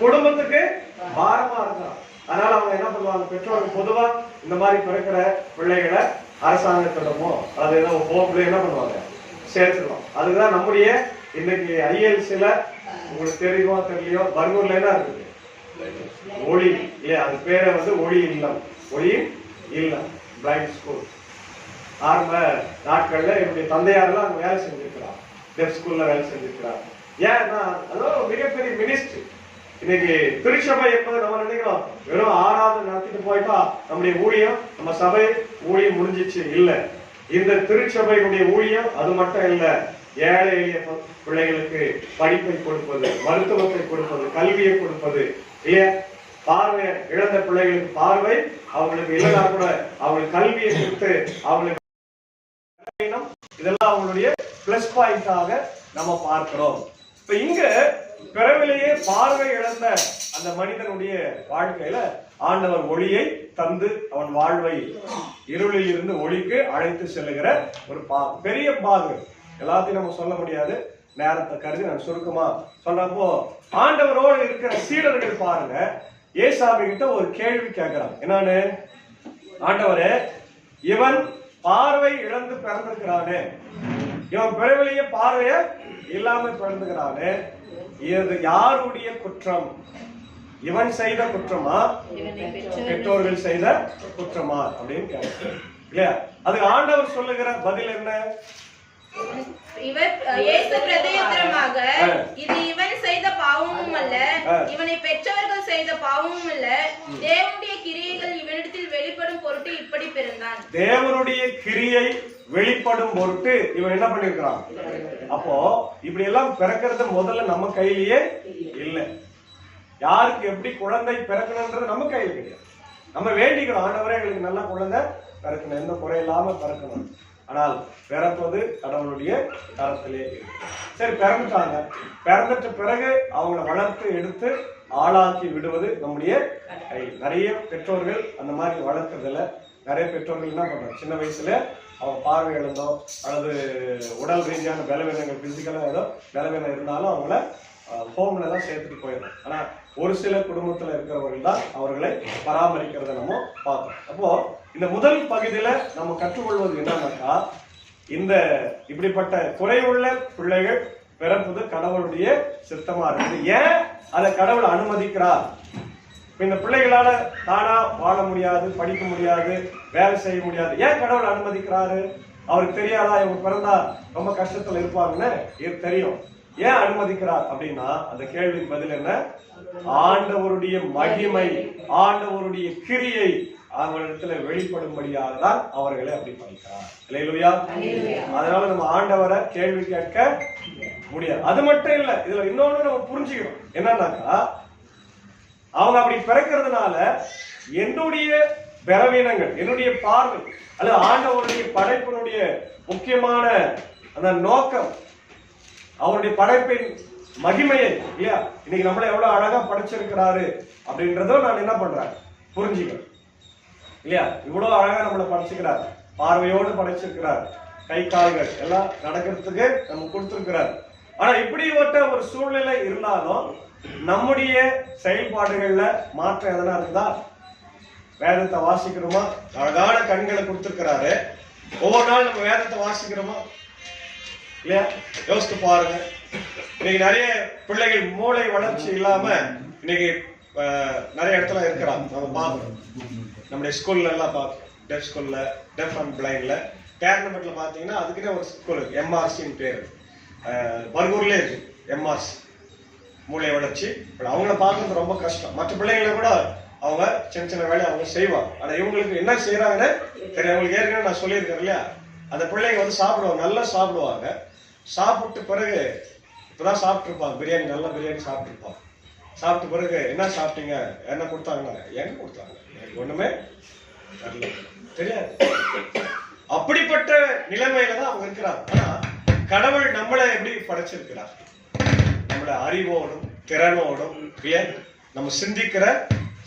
குடும்பத்துக்கு பாரமா இருக்கிறான். அதனால அவங்க என்ன பண்ணுவாங்க? பெற்றோர்கள் பொதுவா இந்த மாதிரி பிறக்கிற பிள்ளைகளை அரசாங்கத்திடமோ அது ஏதோ ஹோம்ல என்ன பண்ணுவாங்க? சேர்த்துருவோம். அதுதான் நம்முடைய இன்னைக்கு IELTS-ல உங்களுக்கு தெரியுமோ தெரியலையோ, பர்கூர்ல என்ன இருக்குது? ஒளி இல்லையா? அது பேரை ஒளி இல்லம், ஒளி இல்லம், பிளைண்ட் ஸ்கூல். ஆரம்ப நாட்கள்ல என்னுடைய தந்தையாரெல்லாம் அங்க வேலை செஞ்சிருக்கிறார், டெஃப் ஸ்கூல்ல வேலை செஞ்சிருக்கிறார். ஏன்னா அதாவது மிகப்பெரிய மினிஸ்ட்ரி. இன்னைக்கு திருச்சபை என்பது நம்ம நினைக்கிறோம் வெறும் ஆராதனை நடத்திட்டு போயிட்டா நம்முடைய ஊழியம், நம்ம சபை ஊழியம் முடிஞ்சிச்சு. இல்ல, இந்த திருச்சபையுடைய ஊழியம் அது மட்டும் இல்ல. ஏழை எளிய பிள்ளைகளுக்கு படிப்பை கொடுப்பது, மருத்துவத்தை கொடுப்பது, கல்வியை கொடுப்பது இல்லையா? பார்வை இழந்த பிள்ளைகளுக்கு பார்வை அவங்களுக்கு இல்லைன்னா கூட அவங்களுக்கு கல்வியை கொடுத்து அவங்களுக்கு இதெல்லாம் அவங்களுடைய பிளஸ் பாயிண்டாக நம்ம பார்க்கிறோம். இப்ப இங்க பிறவிலேயே பார்வை இழந்த அந்த மனிதனுடைய வாழ்க்கையில ஆண்டவர் ஒளியை தந்து அவன் வாழ்வை இருளில் இருந்து ஒளிக்கு அழைத்து செல்லுகிற ஒரு பெரிய பாகு. எல்லாத்தையும் நம்ம சொல்ல முடியாது, நேரத்தை கருதி நான் சுருக்கமா சொல்றப்போ, ஆண்டவரோடு இருக்கிற சீடர்கள் பாருங்க, ஏசாமி கிட்ட ஒரு கேள்வி கேட்கிறான். என்னன்னு? ஆண்டவரே, இவன் பார்வை இழந்து பிறந்திருக்கிறானே, இவன் பிறவிலேயே பார்வைய இல்லாம பிறந்துக்கிறானே, இது யாருடைய குற்றம்? இவன் செய்த குற்றமா, பெற்றோர்கள் செய்த குற்றமா அப்படின்னு கேட்கிறேன் இல்லையா? அதுக்கு ஆண்டவர் சொல்லுகிற பதில் என்ன? இவர் இயேசு பிரதியுத்தரமாக, இது இவன் செய்த பாவமும் அல்ல, இவனை பெற்றவர்கள் செய்த பாவமும் அல்ல, தேவனுடைய கிரியைகள் இவனிடத்தில் வெளிப்படும் பொருட்டு இப்படி பிறந்தான். தேவனுடைய கிரியை வெளிப்படும் பொருட்டு இவன் என்ன பண்ணிருக்கிறான்? அப்போ இப்படி எல்லாம் பிறக்கிறது முதல்ல நம்ம கையிலேயே இல்லை. யாருக்கு எப்படி குழந்தை பிறக்கணும்ன்றது நம்ம கையில் கிடையாது. நம்ம வேண்டிக்கணும், ஆண்டவரே எங்களுக்கு நல்ல குழந்தை பிறக்கணும், எந்த குறையில்லாம பிறக்கணும். ஆனால் பிறப்பது கடவுளுடைய கரத்திலே. சரி, பிறந்துட்டாங்க. பிறந்துட்ட பிறகு அவங்களை வளர்த்து எடுத்து ஆளாக்கி விடுவது நம்முடைய கை. நிறைய பெற்றோர்கள் அந்த மாதிரி வளர்க்கறதில்ல. நிறைய பெற்றோர்கள் என்ன பண்றாங்க? சின்ன வயசுல அவங்க பார்வை இழந்தோ அல்லது உடல் ரீதியான பலவீனங்கள், பிசிக்கலா ஏதோ பலவீனம் இருந்தாலும் அவங்கள ஹோம்ல தான் சேர்த்துட்டு போயிடும். ஆனா ஒரு சில குடும்பத்துல இருக்கிறவர்கள் தான் அவர்களை பராமரிக்கிறத நம்ம பார்த்தோம். அப்போ இந்த முதல் பகுதியில நம்ம கற்றுக்கொள்வது என்னன்னாக்கா, இந்த இப்படிப்பட்ட குறைவுள்ள பிள்ளைகள் பிறப்பது கடவுளுடைய சித்தமா இருக்குது. ஏன் அதை கடவுள் அனுமதிக்கிறார்? இந்த பிள்ளைகளால தானா வாழ முடியாது, படிக்க முடியாது, வேலை செய்ய முடியாது, ஏன் கடவுள் அனுமதிக்கிறாரு? அவருக்கு தெரியாதா இவங்க பிறந்தா ரொம்ப கஷ்டத்துல இருப்பாங்கன்னு தெரியும். ஏன் அனுமதிக்கிறார் அப்படின்னா அந்த கேள்விக்கு பதில் என்ன? ஆண்டவருடைய மகிமை, ஆண்டவருடைய கிரியை அவங்களிடத்துல வெளிப்படும்படியாக தான் அவர்களை அப்படி படைக்கிறார். அல்லேலூயா. அதனால நம்ம ஆண்டவரை கேள்வி கேட்க முடியாது. அது மட்டும் இல்ல, இதுல இன்னொன்னு நம்ம புரிஞ்சுக்கணும். என்னன்னாக்கா அவங்க அப்படி பிறக்கிறதுனால என்னுடைய பலவீனங்கள், என்னுடைய பார்வை அல்லது ஆண்டவருடைய படைப்பினுடைய முக்கியமான அந்த நோக்கம், அவருடைய படைப்பின் மகிமையை இல்லையா, இன்னைக்கு நம்மள எவ்வளவு அழகா படைச்சிருக்கிறாரு அப்படின்றத நான் என்ன பண்றேன் புரிஞ்சுக்கிறேன் இல்லையா. இவ்வளவு அழகா நம்மளை படைச்சிருக்கிறார், பார்வையோடு படைச்சிருக்கிறார், கை கால்கள் எல்லாம் நடக்கிறதுக்கு நம்ம கொடுத்திருக்கிறார். ஆனா இப்படிப்பட்ட ஒரு சூழ்நிலை இருந்தாலும் நம்முடைய செயல்பாடுகள்ல மாற்றம் எதனா இருக்குதா? வேதத்தை வாசிக்கிறோமா? அழகான கண்களை கொடுத்திருக்கிறாரு, ஒவ்வொரு நாள் நம்ம வேதத்தை வாசிக்கிறோமா இல்லையா? யோசித்து பாருங்க. இன்னைக்கு நிறைய பிள்ளைகள் மூளை வளர்ச்சி இல்லாம இன்னைக்கு நிறைய இடத்துல இருக்கிறாங்க. நம்ம பார்க்கணும், நம்முடைய ஸ்கூல்ல எல்லாம் பார்க்கணும். டெஃப் ஸ்கூல்ல, டெஃப் அண்ட் பிளைண்ட்ல டேர்னமெண்ட்ல பாத்தீங்கன்னா அதுக்குன்னே ஒரு ஸ்கூல் எம்ஆர்சின்னு பேரு பர்கூர்ல இருக்கு. எம்ஆர்சி மூளை வளர்ச்சி. அவங்கள பார்க்கறது ரொம்ப கஷ்டம். மற்ற பிள்ளைங்களை கூட அவங்க சின்ன சின்ன வேலையை அவங்க செய்வாங்க. ஆனா இவங்களுக்கு என்ன செய்யறாங்கன்னு தெரியும். அவங்களுக்கு ஏற்கனவே நான் சொல்லியிருக்கேன் இல்லையா, அந்த பிள்ளைங்க வந்து சாப்பிடுவாங்க, நல்லா சாப்பிடுவாங்க. சாப்பிட்டு பிறகு இப்பதான் சாப்பிட்டு இருப்பாங்க, பிரியாணி, நல்ல பிரியாணி சாப்பிட்டு இருப்பாங்க. சாப்பிட்ட பிறகு என்ன சாப்பிட்டீங்க, என்ன கொடுத்தாங்கன்னா என்ன கொடுத்தாங்க, எனக்கு ஒண்ணுமே தெரியாது. அப்படிப்பட்ட நிலைமையில தான் அவங்க இருக்கிறாங்க. ஆனா கடவுள் நம்மளை எப்படி படைச்சிருக்கிறார்? நம்மள அறிவோடும் திறனோடும் நம்ம சிந்திக்கிற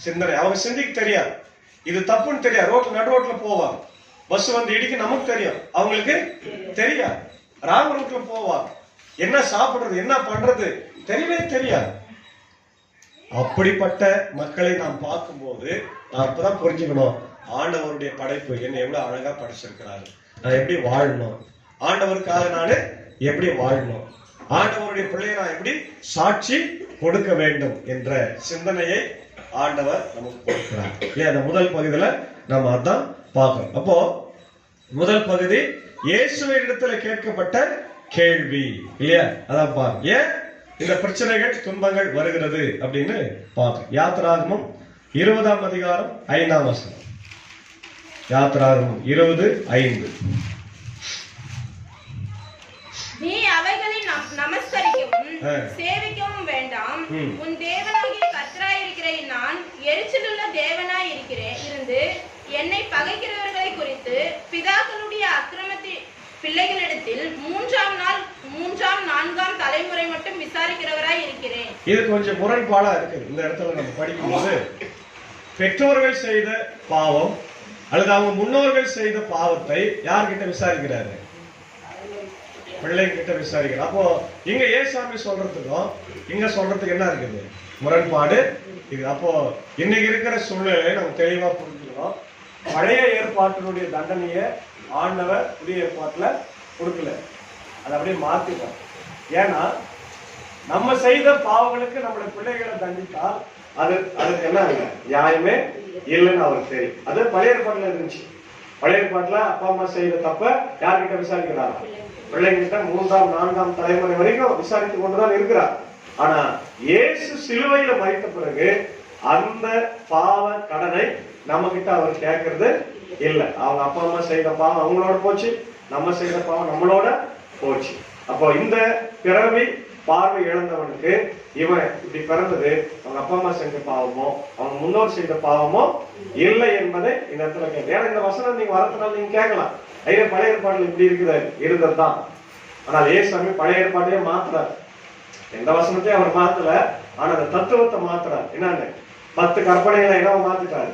சிந்தனை. அவங்க சிந்திக்க தெரியாது, இது தப்புன்னு தெரியாது. ரோட்ல நடு ரோட்ல போவாங்க, பஸ் வந்து இடிக்க நமக்கு தெரியும், அவங்களுக்கு தெரியாது. ராங் ரூட்ல போவாங்க, என்ன சாப்பிடுறது என்ன பண்றது தெரியவே தெரியாது. அப்படிப்பட்ட மக்களை நாம் பார்க்கும்போது நான் அப்பதான் புரிஞ்சுக்கணும், ஆண்டவருடைய படைப்பு என்ன எவ்வளவு அழகா படைச்சிருக்கிறாரு, நான் எப்படி வாழணும், ஆண்டவருக்காக நான் எப்படி வாழணும், ஆண்டவருடைய பிள்ளையை நான் எப்படி சாட்சி கொடுக்க வேண்டும் என்ற சிந்தனையை ஆண்டவர் நமக்கு கொடுக்கிறார். இல்லையா? அந்த முதல் பகுதியில நம்ம அதான் பார்க்கணும். அப்போ முதல் பகுதி இயேசுவின் இடத்துல கேட்கப்பட்ட கேள்வி இல்லையா, அதான் பாருங்க. ஏன் இந்த பிரச்சனைகள் துன்பங்கள் வருகிறது அப்படின்னு பார்க்கணும். யாத்திராகமம் 20ஆம் அதிகாரம் 5ஆம் வசனம். யாத்திராகமம் 20:5. நீ அவைகளை நமஸ்கரிக்கவும் சேவிக்கவும் வேண்டாம். உன் தேவனாகிய கர்த்தராயிருக்கிற நான் எரிச்சலுள்ள தேவனாய் இருந்து என்னை பகைக்கிறவர்களை குறித்து பிதாக்களுடைய அக்கிரமத்தை பிள்ளைகளிடத்தில் 3ஆம் நாள் 3ஆம் 4ஆம் தலைமுறை மட்டும் விசாரிக்கிறவராய் இருக்கிறேன். இது கொஞ்சம் முரண்பாடா இருக்கு. இந்த இடத்துல நம்ம படிக்கும்போது பெற்றோர்கள் செய்த பாவம் அல்லது அவங்க முன்னோர்கள் செய்த பாவத்தை யார்கிட்ட விசாரிக்கிறாரு? பிள்ளைங்க கிட்ட விசாரிக்கிறார். அப்போ இங்க ஏசாமி சொல்றதுக்கும் இங்க சொல்றதுக்கு என்ன இருக்குது? முரண்பாடு இது. அப்போ இன்னைக்கு இருக்கிற சூழ்நிலையை நம்ம தெளிவா புரிஞ்சுக்கணும். பழைய ஏற்பாட்டினுடைய தண்டனையை ஆண்டவர் புதிய ஏற்பாட்டுல கொடுக்கல, அதை அப்படியே மாத்திட்டார். ஏன்னா நம்ம செய்த பாவங்களுக்கு நம்மளுடைய பிள்ளைகளை தண்டித்தால் அதுக்கு என்ன இல்லை, நியாயமே இல்லைன்னு அவருக்கு தெரியும். அது பழைய ஏற்பாட்டுல இருந்துச்சு. பழைய ஏற்பாட்டுல அப்பா அம்மா செய்த தப்ப யார்கிட்ட விசாரிக்கிறாரா? பிள்ளைங்கிட்ட 3ஆம் 4ஆம் தலைமுறை வரைக்கும் விசாரித்து கொண்டுதான் இருக்கிறார். ஆனா இயேசு சிலுவையில மரித்த பிறகு அந்த பாவ கடனை நம்ம கிட்ட அவர் கேட்கறது இல்லை. அவங்க அப்பா அம்மா செய்த பாவம் அவங்களோட போச்சு, நம்ம செய்த பாவம் நம்மளோட போச்சு. அப்போ இந்த பிறவி பார்வை இழந்தவனுக்கு இவன் இப்படி பிறந்தது அவங்க அப்பா அம்மா செஞ்ச பாவமோ அவங்க முன்னோர் செய்த பாவமோ இல்லை என்பதை இந்த இடத்துல கேட்க. ஏன்னா இந்த வசனம் நீங்க வரதுனால நீங்க கேட்கலாம், ஐயா பழைய ஏற்பாடுல இப்படி இருந்ததுதான். ஆனால் ஏசாமி பழைய ஏற்பாட்டையே மாத்துறாரு. எந்த வசனத்தையும் அவர் மாத்தல, ஆனா அந்த தத்துவத்தை மாத்துறாரு. என்னன்னு 10 கற்பனைகளை என்ன மாத்திட்டாரு?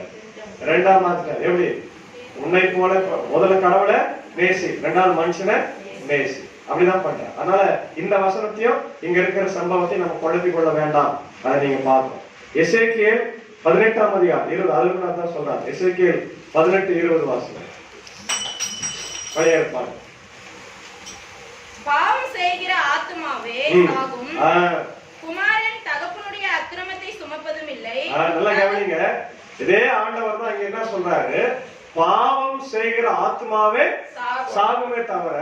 2ஆ மாத்திட்டாரு. எப்படி? உன்னை போல முதல்ல கடவுளை நேசி, 2ஆவது மனுஷனை நேசி, அப்படிதான் பண்றாரு. அதனால இந்த வசனத்தையும் இங்க இருக்கிற சம்பவத்தையும் நம்ம குழப்பிக் கொள்ள வேண்டாம். அதை நீங்க பார்க்கணும். எசேக்கியேல் 18ஆம் அதிகாரம் 20 அதுக்கு தான் சொல்றாரு. எசேக்கியேல் 18:20 வாசனம். பழைய ஏற்பாடு. பாவம் செய்கிற ஆத்துமாவே ஆகும், குமாரன் தகப்பனுடைய அக்கிரமத்தை சுமப்பதும் இல்லை. நல்லா கவனிங்க. இதே ஆண்டவர் தான் இங்க என்ன சொல்றாரு? பாவம் செய்கிற ஆத்மாவே சாகுமே தவிர,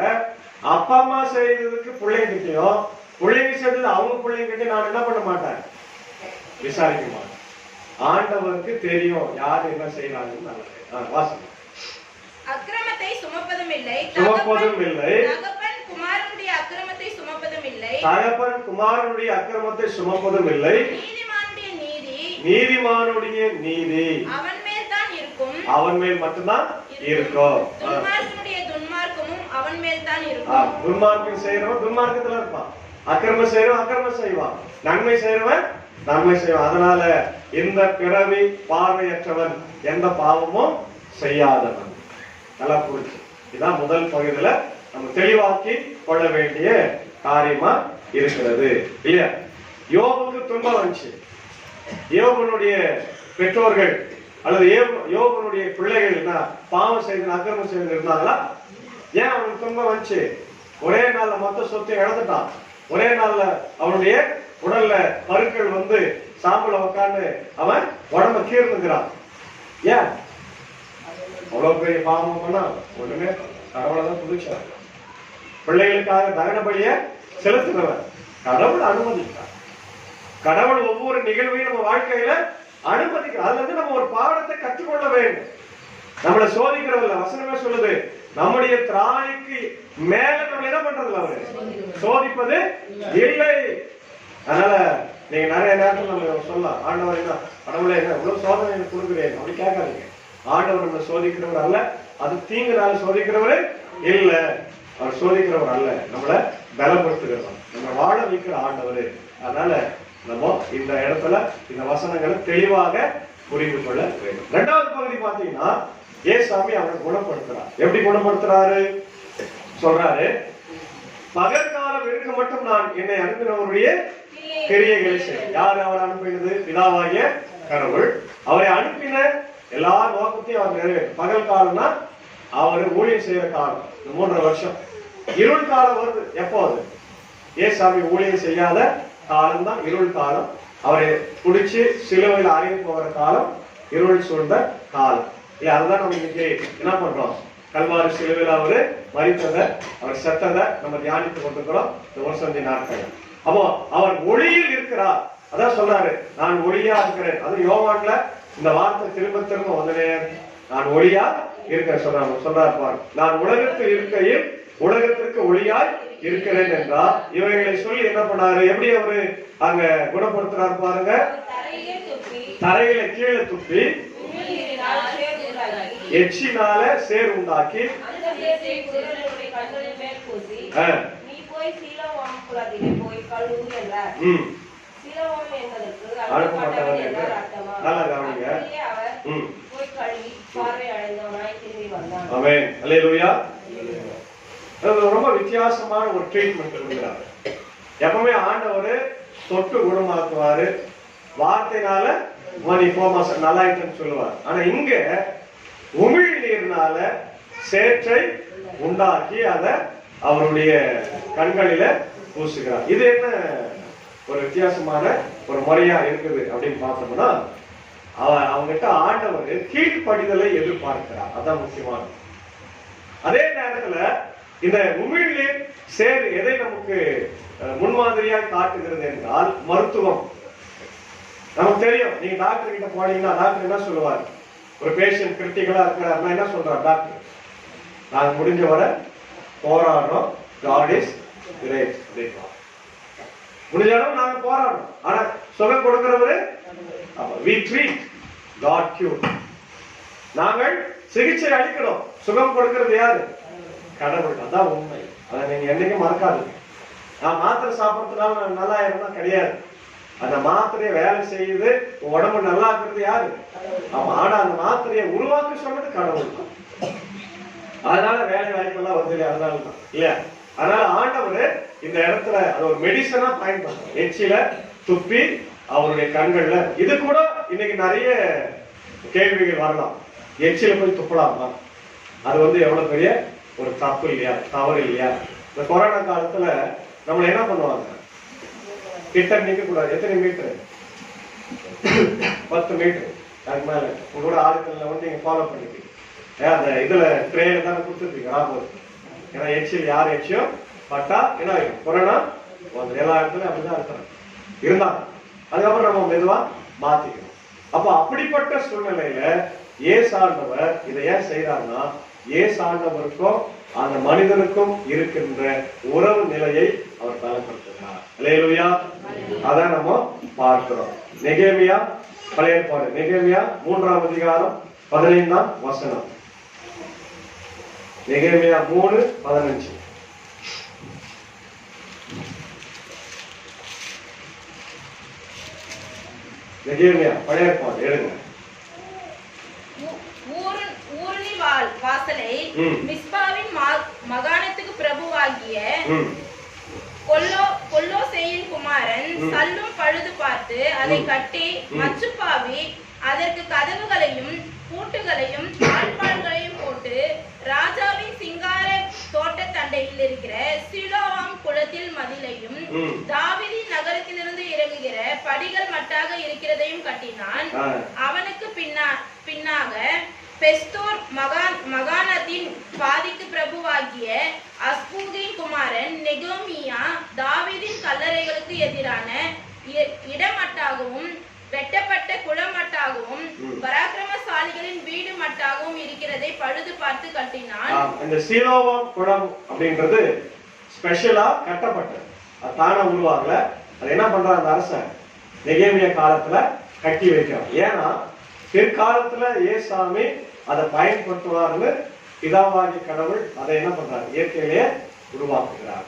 அப்பா அம்மா செய்ததுக்கு பிள்ளைங்கிட்டையும், பிள்ளைங்க செய்தது அவங்க பிள்ளைங்கிட்ட நான் என்ன பண்ண மாட்டேன், விசாரிக்க மாட்டேன். ஆண்டவருக்கு தெரியும் யார் என்ன செய்யறாங்கன்னு. நல்லது வாசம். அக்கிரமத்தை சுமப்பதும் இல்லை, சுமப்பதும் இல்லை, தகப்பன் குமாரனுடைய அக்கிரமத்தை சுமப்பதும் இல்லை, தகப்பன் குமாரனுடைய அக்கிரமத்தை சுமப்பதும் இல்லை, நீதிமானுடைய நீதி நீதிமானுடைய நீதி அவன் மேல் தான் இருக்கும், அவன் மேல் மட்டும்தான் இருக்கும். துன்மார்க்கனுடைய துன்மார்க்கமும் அவன் மேல் தான் இருக்கும். துன்மார்க்கம் செய்யறவன் துன்மார்க்கத்துல இருப்பான், அக்கிரமம் செய்யறவன் அக்கிரமம் செய்வான், நன்மை செய்யறவன் நன்மை செய்வான். அதனால இந்த பிறவி பார்வையற்றவன், எந்த பாவமும் செய்யாதவன். நல்லா புரிஞ்சு. இதான் முதல் பகுதியில நம்ம தெளிவாக்கி கொள்ள வேண்டிய காரியமா இருக்கிறது இல்லையா? யோபுக்கு துன்பம் வந்துச்சு. யோபனுடைய பெற்றோர்கள் அல்லது யோபனுடைய பிள்ளைகள் என்ன பாவம் செய்து அக்கிரமம் செய்து இருந்தாங்களா? ஏன் அவனுக்கு துன்பம் வந்துச்சு? ஒரே நாள்ல மொத்த சொத்தை இழந்துட்டான். ஒரே நாள்ல அவனுடைய உடல்ல பருக்கள் வந்து சாம்பல உட்காந்து அவன் உடம்ப கீர்ந்துக்கிறான். ஏன் அவ்வளவு பெரிய பாவம் பண்ணா? ஒண்ணுமே கடவுளைதான் புதிச்சார். பிள்ளைகளுக்காக தகன பலிய செலுத்துகிறவன் கடவுள் அனுமதிக்கிறார். கடவுள் ஒவ்வொரு நிகழ்வையும் நம்ம வாழ்க்கையில அனுமதிக்கிறார். அதுல இருந்து நம்ம ஒரு பாடத்தை கற்றுக்கொள்ள வேண்டும். நம்மளை சோதிக்கிறவல்ல, வசனமே சொல்லுது, நம்முடைய திராணிக்கு மேல நம்ம என்ன பண்றதில்ல, அவரு சோதிப்பது இல்லை. அதனால நீங்க நிறைய நேரத்தில் நம்ம சொல்லலாம், ஆண்டவர் என்ன கடவுளே என்ன இவ்வளவு சோதனை எனக்கு கொடுக்குறேன் அப்படி கேட்காதீங்க. ஆண்டவர் நம்மளை சோதிக்கிறவர் அல்ல, அது தீங்குனால சோதிக்கிறவரு இல்ல. அவர் சோதிக்கிறவர் அல்ல, நம்மளை பலப்படுத்துகிறவர், நம்ம வாழ வைக்கிற ஆண்டவர். அதனால நம்ம இந்த இடத்துல இந்த வசனங்களை தெளிவாக புரிந்து கொள்ள வேண்டும். இரண்டாவது பகுதி பாத்தீங்கன்னா, ஏசாமி அவனை குணப்படுத்துறார். எப்படி குணப்படுத்துறாரு சொல்றாரு, பகற்காலம் இருக்க மட்டும் நான் என்னை அனுப்பினவருடைய கிரியைகளை செய்ய. யார் அவர் அனுப்பினது? பிதாவாகிய கடவுள். அவரை அனுப்பின எல்லா நோக்கத்தையும் அவர் நிறைவேற்றும். பகல் காலம்னா அவர் ஊழியம் செய்யற காலம், 3.5 வருஷம். இருள் காலம் வருது. எப்போது? ஏசாமி ஊழியம் செய்யாத காலம் தான் இருள் காலம். அவரை பிடிச்சு சிலுவையில் அறிய போகிற காலம் இருள் சூழ்ந்த காலம். அதுதான் நம்ம இன்னைக்கு என்ன பண்றோம், கல்வாரி சிலுவையில் அவரு மரித்ததை, அவர் செத்ததை நம்ம தியானித்து கொண்டிருக்கிறோம் இந்த வருஷந்தி நாட்கள். அப்போ அவர் ஒளியில் இருக்கிறார். அதான் சொல்றாரு, நான் ஒளியா இருக்கிறேன். அது யோவான்ல இந்த வார்த்தை திரும்ப திரும்ப வந்தனே, நான் ஒளியா இருக்கிறேன் சொல்றாரு பாரு. நான் உலகத்தில் இருக்கையில் உலகத்திற்கு ஒளியாய் இருக்கிறேன் என்றார். இவைகளை சொல்லி என்ன பண்ணாரு, எப்படி அவரு அங்க குணப்படுத்துறாரு பாருங்க. தரையில கீழே துப்பி எச்சினால சேர் உண்டாக்கி நல்லா கவனிங்க. ஆமென், அல்லேலூயா. ரொம்ப வித்தியாசமான ஒரு ட்ரீட்மெண்ட் கொடுக்கிறாரு. எப்பவுமே ஆண்டவர் தொட்டு குணமாக்குவாரு, வார்த்தையினால நல்லாயிட்டுன்னு சொல்லுவார். ஆனா இங்க உமிழ் நீர்னால சேற்றை உண்டாக்கி அதை அவருடைய கண்களில பூசுகிறார். இது என்ன ஒரு வித்தியாசமான ஒரு முறையா இருக்குது அப்படின்னு பார்த்தோம்னா, அவங்கிட்ட ஆண்டவர் கீழ்ப்படிதலை எதிர்பார்க்கிறார். அதான் முக்கியமானது. அதே நேரத்துல இந்த உமிழ்நீர் சேர் எதை நமக்கு முன்மாதிரியாக காட்டுகிறது என்றால் மருத்துவம். நமக்கு தெரியும், நீங்க டாக்டர் கிட்ட போனீங்கன்னா டாக்டர் என்ன சொல்லுவார், ஒரு பேஷண்ட் கிரிட்டிக்கலா இருக்கிறாருன்னா என்ன சொல்றாரு டாக்டர், நாங்க முடிஞ்ச வர போராடுறோம், God is great. முடிஞ்ச அளவு நாங்க போராடுறோம், ஆனா சுகம் கொடுக்கிறவரு we treat, God cure. நாங்கள் சிகிச்சை அளிக்கிறோம், சுகம் கொடுக்கிறது யாரு? கடவுள். அதான் உண்மை. அதை நீங்க என்னைக்கும் மறக்காதீங்க. நான் மாத்திரை சாப்பிட்றதுனால நான் நல்லா இருந்தா கிடையாது. அந்த மாத்திரையை வேலை செய்யுது, உடம்பு நல்லா இருக்கிறது யாரு? ஆமா. ஆனா அந்த மாத்திரையை உருவாக்க சொன்னது கடவுள் தான். அதனால வேலை வாய்ப்பு எல்லாம் வந்து அதனாலதான் இல்லையா? அதனால ஆண்டவர் இந்த இடத்துல அது ஒரு மெடிசனா பயன்படுத்தும். எச்சில துப்பி அவருடைய கண்கள்ல. இது கூட இன்னைக்கு நிறைய கேள்விகள் வரலாம். எச்சில போய் துப்பலாமா? அது வந்து எவ்வளவு பெரிய ஒரு தப்பு இல்லையா, தவறு இல்லையா? இந்த கொரோனா காலத்துல நம்மள என்ன பண்ணுவாங்க, கிட்ட நிக்க கூடாது. எத்தனை மீட்டர்? 10 மீட்டர். அதுக்கு மேல உங்களோட ஆட்கள்ல வந்து நீங்க ஃபாலோ பண்ணிப்பீங்க. அந்த இதுல ட்ரேல தானே கொடுத்துருக்கீங்க ராபோது. ஏன்னா எச்சில் யார் எச்சியோ பட்டா என்ன ஆகும் கொரோனா எல்லா இடத்துலயும் அப்படிதான் இருக்கிறாங்க இருந்தாங்க. அதுக்கப்புறம் நம்ம மெதுவா மாத்திக்கணும். அப்ப அப்படிப்பட்ட சூழ்நிலையில ஏசாண்டவர் இதை ஏன் செய்யறாருன்னா, ஏசாண்டவருக்கும் அந்த மனிதனுக்கும் இருக்கின்ற உறவு நிலையை அவர் பலப்படுத்துகிறார். அல்லேலூயா. அதான் நம்ம பார்க்கிறோம். நெகேமியா பழைய ஏற்பாடு நெகேமியா 3ஆம் அதிகாரம் 15ஆம் வசனம். நெகேமியா 3:15. நெகேமியா பழைய ஏற்பாடு எடுங்க. ஊருணி வாசலை மிஸ்பாவின் மகாணத்துக்கு பிரபுவாகிய கொல்லோசேயின் குமாரன் சல்லும் பழுது பார்த்து அதை கட்டி மச்சுப்பாவி அதற்கு கதவுகளையும் பூட்டுகளையும் தாழ்பாள்களையும் போட்டு ராஜாவின் சிங்கார தோட்ட தண்டையில் இருக்கிற சிலோவாம் குளத்தில் மதிலையும் தாவீதின் நகரத்திலிருந்து இறங்குகிற படிகள் மட்டாக இருக்கிறதையும் கட்டினான். அவனுக்கு பின்னாக பெஸ்தோர் மகானத்தின் பாதிக்கு பிரபுவாகிய அஸ்பூதின் குமாரன் நெகோமியா தாவீதின் கல்லறைகளுக்கு எதிரான இடமட்டாகவும் வெட்டப்பட்ட குளமட்டாகவும் பராக்கிரமசாலிகளின் வீடு மட்டாகவும் இருக்கிறதை பழுது பார்த்து கட்டினான். இந்த சீலோவாம் குளம் அப்படின்றது ஸ்பெஷலா கட்டப்பட்டது. அது தானே உருவாகல. அது என்ன பண்றாங்க அந்த அரசன் நெகேமியா காலத்துல கட்டி வைக்கிறான். ஏன்னா பிற்காலத்துல ஏசாமி அதை பயன்படுத்துவார்னு பிதாவாகி கடவுள் அதை என்ன பண்றாரு இயற்கையிலேயே உருவாக்குகிறார்.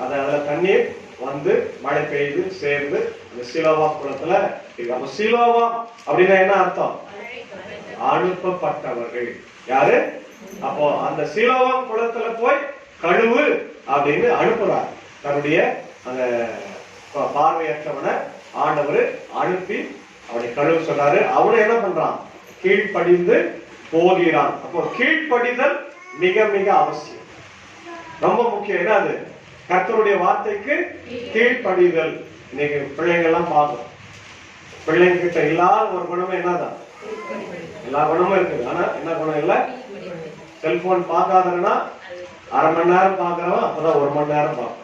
அதுல தண்ணீர் வந்து மழை பெய்து சேர்ந்து அந்த சிலோவா குளத்துல அப்ப சிலோவா அப்படின்னா என்ன அர்த்தம்? அனுப்பப்பட்டவர்கள் யாரு? அப்போ அந்த சிலோவா குளத்துல போய் கழுவு அப்படின்னு அனுப்புறார். தன்னுடைய அந்த பார்வையற்றவனை ஆண்டவர் அனுப்பி அவனை கழுவு சொல்றாரு. அவனை என்ன பண்றான்? கீழ்ப்படிந்து போகிறான். அப்போ கீழ்ப்படிதல் மிக மிக அவசியம், ரொம்ப முக்கியம். என்ன அது? கர்த்தருடைய வார்த்தைக்கு கீழ்ப்படிதல். இன்னைக்கு பிள்ளைங்க எல்லாம் பார்க்கணும். பிள்ளைங்க கிட்ட இல்லாத ஒரு குணமே என்னதான்? எல்லா குணமும் இருக்குது. ஆனா என்ன குணம் இல்ல? செல்போன் பார்க்காதன்னா அரை மணி நேரம் பார்க்கறோம், அப்பதான் 1 மணி நேரம் பார்க்கணும்.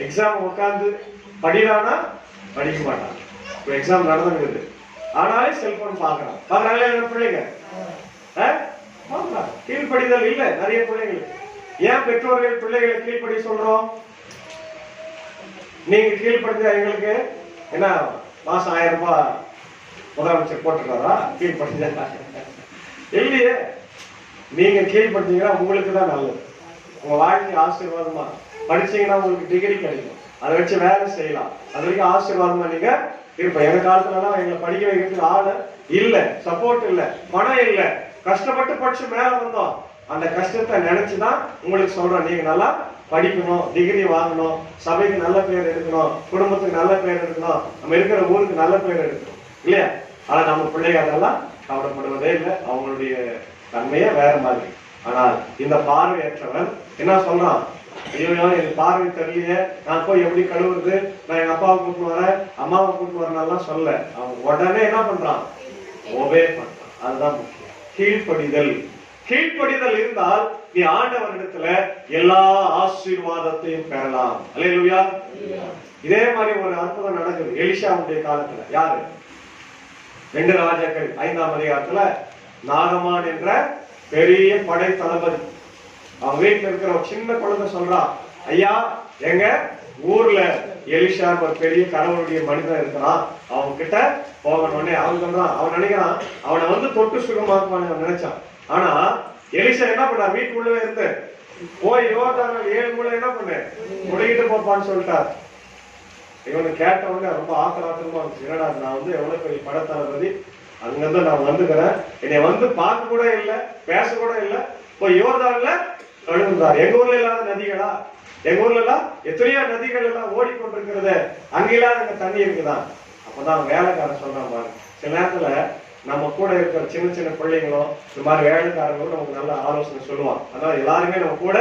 எக்ஸாம் உட்கார்ந்து படிக்கிறானா படிக்க மாட்டான். இப்ப எக்ஸாம் நடந்துருக்குது, ஆனாலே செல்போன் பார்க்கறான். பார்க்கறாங்களே பிள்ளைங்க. கீழ்ப்படிதல் இல்ல நிறைய பிள்ளைங்களுக்கு. ஏன் பெற்றோர்கள் பிள்ளைகளை கீழ்ப்படி சொல்றோம்? நீங்க கீழ்படிஞ்சா எங்களுக்கு என்ன மாசம் 1000 ரூபாய் முதலமைச்சர் போட்டுறாரா? கீழ்படிஞ்சா இல்லையே. நீங்க கீழ்படிச்சீங்கன்னா உங்களுக்கு தான் நல்லது. உங்க வாழ்க்கை ஆசீர்வாதமா படிச்சீங்கன்னா உங்களுக்கு டிகிரி கிடைக்கும். அதை வச்சு வேலை செய்யலாம். அது வரைக்கும் ஆசீர்வாதமா நீங்க இருப்ப. எங்க காலத்துலலாம் எங்களை படிக்க வைக்கிறதுக்கு ஆளு இல்ல, சப்போர்ட் இல்ல, பணம் இல்ல, கஷ்டப்பட்டு படிச்சு மேல வந்தோம். அந்த கஷ்டத்தை நினைச்சுதான் உங்களுக்கு சொல்றோம், நீங்க நல்லா படிக்கணும், டிகிரி வாங்கணும், சபைக்கு நல்ல பேர் எடுக்கணும், குடும்பத்துக்கு நல்ல பேர் எடுக்கணும், நம்ம இருக்கிற ஊருக்கு நல்ல பேர் எடுக்கணும் இல்லையா? ஆனா நம்ம பிள்ளைங்க அதெல்லாம் கவலைப்படுவதே இல்லை. அவங்களுடைய தன்மையே வேற மாதிரி. ஆனால் இந்த பார்வையற்றவன் என்ன சொல்றான்? ஐயோ எனக்கு பார்வை தெரியலையே, நான் போய் எப்படி கழுவுறது? நான் எங்க அப்பாவை கூப்பிட்டு வரேன், அம்மாவை கூப்பிட்டு வரேன் சொல்ல. அவன் உடனே என்ன பண்றான்? ஒபே பண்றான். அதுதான் முக்கியம். கீழ்ப்படிதல். கீழ்ப்படிதல் இருந்தால் நீ ஆண்டவரிடத்துல எல்லா ஆசீர்வாதத்தையும் பெறலாம். அல்லேலூயா. இதே மாதிரி ஒரு அற்புதம் நடக்குது எலிஷாவுடைய காலத்துல. யாரு? 2 ராஜாக்கள் 5ஆம் அதிகாரத்துல நாகமான் என்ற பெரிய படை தளபதி அவன் வீட்டுல இருக்கிற ஒரு சின்ன குழந்தை சொல்றான், ஐயா எங்க ஊர்ல எலிஷா ஒரு பெரிய கடவுளுடைய மனிதன் இருக்கிறான், அவங்க கிட்ட போகணும்னே. அவன் சொல்றான், அவன் நினைக்கிறான் அவனை வந்து தொட்டு சுகமாக்குவான்னு நினைச்சான். ஆனா எலிஷா என்ன பண்ணா? வீட்டுக்குள்ளவே இருந்து போய் யோர்தானில் 7 முறை என்ன பண்ணு முடிக்கிட்டு போப்பான்னு சொல்லிட்டார். இவனு கேட்ட உடனே ரொம்ப ஆக்கராத்திரமா இருந்துச்சு. என்னடா நான் வந்து எவ்வளவு பெரிய படத்தளபதி, அங்கிருந்து நான் வந்துக்கிறேன், என்னை வந்து பார்க்க கூட இல்லை, பேச கூட இல்லை, போய் யோர்தான்ல கழுவுறார். எங்க ஊர்ல இல்லாத நதிகளா? எங்க ஊர்ல எல்லாம் எத்தனையோ நதிகள் எல்லாம் ஓடிக்கொண்டிருக்கிறது, அங்க இல்லாத தண்ணி இருக்குதான். அப்பதான் வேலைக்காரன் சொல்றான் பாரு. சில நேரத்துல நம்ம கூட இருக்கிற சின்ன சின்ன பிள்ளைங்களும் இந்த மாதிரி வேலைக்காரங்களும் நமக்கு நல்ல ஆலோசனை சொல்லுவான். அதனால எல்லாருமே நம்ம கூட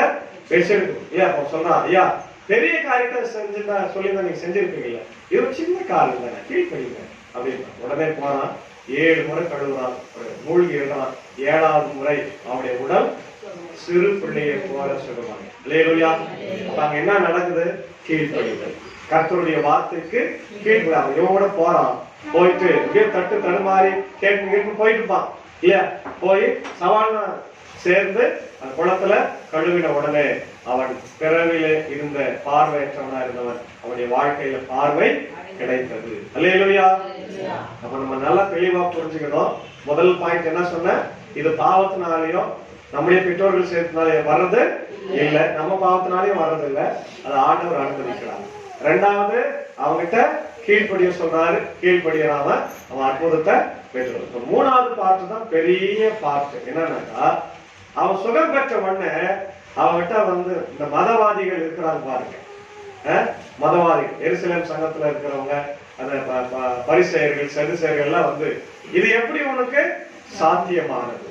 பேசிருக்கோம். ஐயா அப்ப சொல்றான், ஐயா பெரிய காரியத்தை செஞ்சுதான் சொல்லிதான் நீங்க செஞ்சிருப்பீங்கல்ல, இது ஒரு சின்ன காரியம் தானே, கீழ்ப்படிங்க அப்படின்னு. உடனே போறான், 7 முறை கழுவுறான், மூழ்கி எழுறான். 7வது முறை அவனுடைய உடல் சிறு பிள்ளையை போல சொல்லுவாங்க. அல்லேலூயா. அங்க என்ன நடக்குது? கீழ்ப்படிதல். கர்த்தருடைய வார்த்தைக்கு கீழ்ப்படியாம இவனோட போறான். போயிட்டு இப்படியே தட்டு தடுமாறி கேட்டு போயிட்டு இருப்பான் இல்லையா? போய் சவால் சேர்ந்து அந்த குளத்துல கழுவின உடனே அவன் பிறவிலே இருந்த பார்வையற்றவனா இருந்தவன் அவனுடைய வாழ்க்கையில பார்வை கிடைத்தது. அல்லேலூயா. அப்ப நம்ம நல்லா தெளிவா புரிஞ்சுக்கணும். முதல் பாயிண்ட் என்ன சொன்ன? இது பாவத்தினாலேயும் நம்முடைய பெற்றோர்கள் சேர்த்துனாலே வர்றது இல்ல, நம்ம பாவத்தினாலேயும் வர்றது இல்ல, அது ஆண்டவர் அனுமதிக்கிறார். 2வது அவங்கிட்ட கீழ்ப்படிய சொல்றாரு, கீழ்ப்படியாம அவன் அற்புதத்தை பெற்று. 3வது பார்ட் தான் பெரிய பார்ட். என்னன்னாக்கா அவன் சுகம் பெற்ற உடனே அவன்கிட்ட வந்து இந்த மதவாதிகள் இருக்கிறாங்க பாருங்க. மதவாதிகள் எருசலேம் சங்கத்துல இருக்கிறவங்க, அந்த பரிசேயர்கள் சதுசேயர்கள் எல்லாம் வந்து இது எப்படி உனக்கு சாத்தியமானது,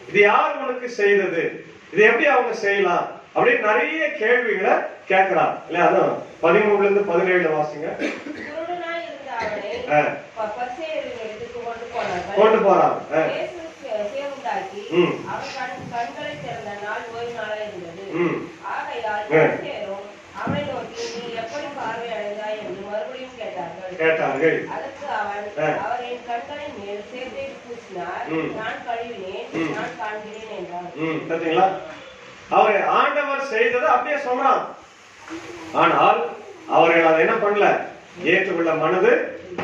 இது யார் உனக்கு செய்தது, இது எப்படி அவங்க செய்யலாம் அப்படின்னு நிறைய கேள்விகளை கேட்கிறான் இல்ல. அதுவும் 13-17 வாசிங்க. கொண்டு போறான். கேட்டார்கள். அவரை ஆண்டவர் செய்ததை அப்படியே சொல்றான். ஆனால் அவர்கள் அதை என்ன பண்ணல, ஏற்றுக்கொள்ள மனது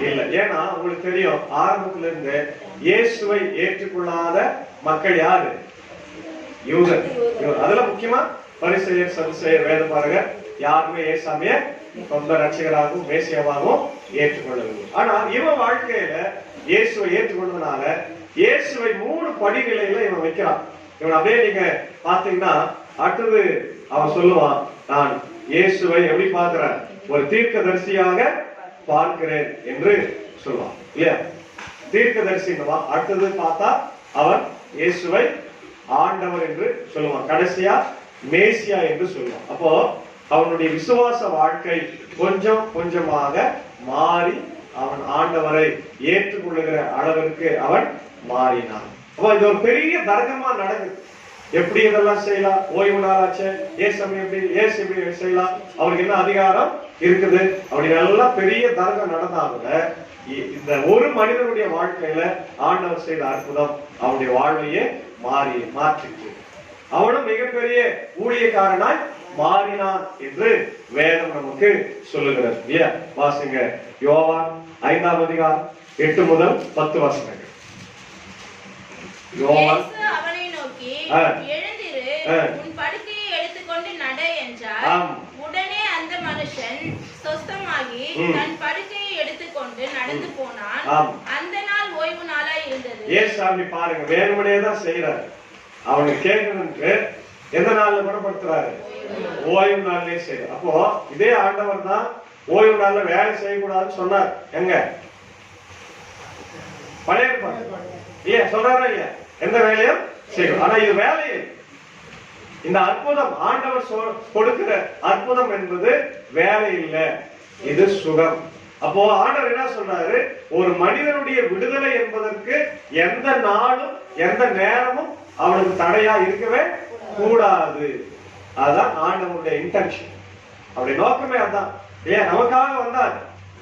இல்லை. ஏன்னா உங்களுக்கு தெரியும், ஆரம்பத்துல இருந்து இயேசுவை ஏற்றுக்கொள்ளாத மக்கள் யாரு? யூதர். அதுல முக்கியமா பரிசேயர் சதுசேயர் வேத பாருங்க, யாருமே இயேசுவை சொந்த ரட்சகராகவும் மேசியாவாகவும் ஏற்றுக்கொள்ளவில்லை. ஆனா இவன் வாழ்க்கையில இயேசுவை ஏற்றுக்கொண்டதுனால இயேசுவை 3 படிநிலையில இவன் வைக்கிறான். இவன் அப்படியே நீங்க பாத்தீங்கன்னா அடுத்தது அவன் சொல்லுவான், நான் இயேசுவை எப்படி பார்க்கிறேன்? ஒரு தீர்க்கதரிசியாக பார்க்கிறேன் என்று சொல்லுவான் இல்லையா? தீர்க்கதரிசி. அடுத்தது பார்த்தா அவன் இயேசுவை ஆண்டவர் என்று சொல்லுவான். கடைசியா மேசியா என்று சொல்லுவான். அப்போ அவனுடைய விசுவாச வாழ்க்கை கொஞ்சம் கொஞ்சமாக மாறி அவன் ஆண்டவரை ஏற்றுக்கொள்ளுகிற அளவிற்கு அவன் மாறினான். அப்போ இது ஒரு பெரிய தர்க்கமா நடக்குது. எப்படி இதெல்லாம் செய்யலாம்? ஓய்வு நாளாச்சு, ஏசு எப்படி செய்யலாம்? அவருக்கு என்ன அதிகாரம் இருக்குது? அப்படி எல்லாம் பெரிய தர்க்கம் நடந்தாலும் இந்த ஒரு மனிதனுடைய வாழ்க்கையில ஆண்டவர் செய்த அற்புதம் அவனுடைய வாழ்வையே மாற்றிச்சு. அவனும் மிகப்பெரிய ஊழியக்காரனாய் மாறினான் என்று வேதம் நமக்கு சொல்லுகிறது இல்லையா? வாசிங்க யோவான் 5ஆம் அதிகாரம் 8 முதல் 10 வசனங்கள். யோவான் அவனை நோக்கி, எழுந்திரு, உன் படுக்கையை எடுத்துக்கொண்டு நட என்றார். உடனே அந்த மனுஷன் சொஸ்தமாகி தன் படுக்கையை எடுத்துக்கொண்டு நடந்து போனான். அந்த நாள் ஓய்வு நாளாய் இருந்தது. ஏசாமி பாருங்க, வேணுமனே தான் செய்யறாரு. அவனுக்கு கேட்கணும்னு எந்த நாள்ல குணப்படுத்துறாரு? ஓய்வு நாள்லயே செய்யற. அப்போ இதே ஆண்டவர் தான் ஓய்வு நாள்ல வேலை செய்யக்கூடாதுன்னு சொன்னார். எங்க பழைய இல்லையா? சொல்றாரா இல்லையா? எந்த வேலையும் செய்யணும். ஆனா இது வேலை. இந்த அற்புதம் ஆண்டவர் கொடுக்கிற அற்புதம் என்பது வேலை இல்லை, இது சுகம். அப்போ ஆண்டவர் என்ன சொல்றாரு? ஒரு மனிதனுடைய விடுதலை என்பதற்கு எந்த நாளும் எந்த நேரமும் அவனுக்கு தடையா இருக்கவே கூடாது. அதுதான் ஆண்டவருடைய இன்டென்ஷன். அப்படி நோக்கமே அதான். ஏன் நமக்காக வந்தார்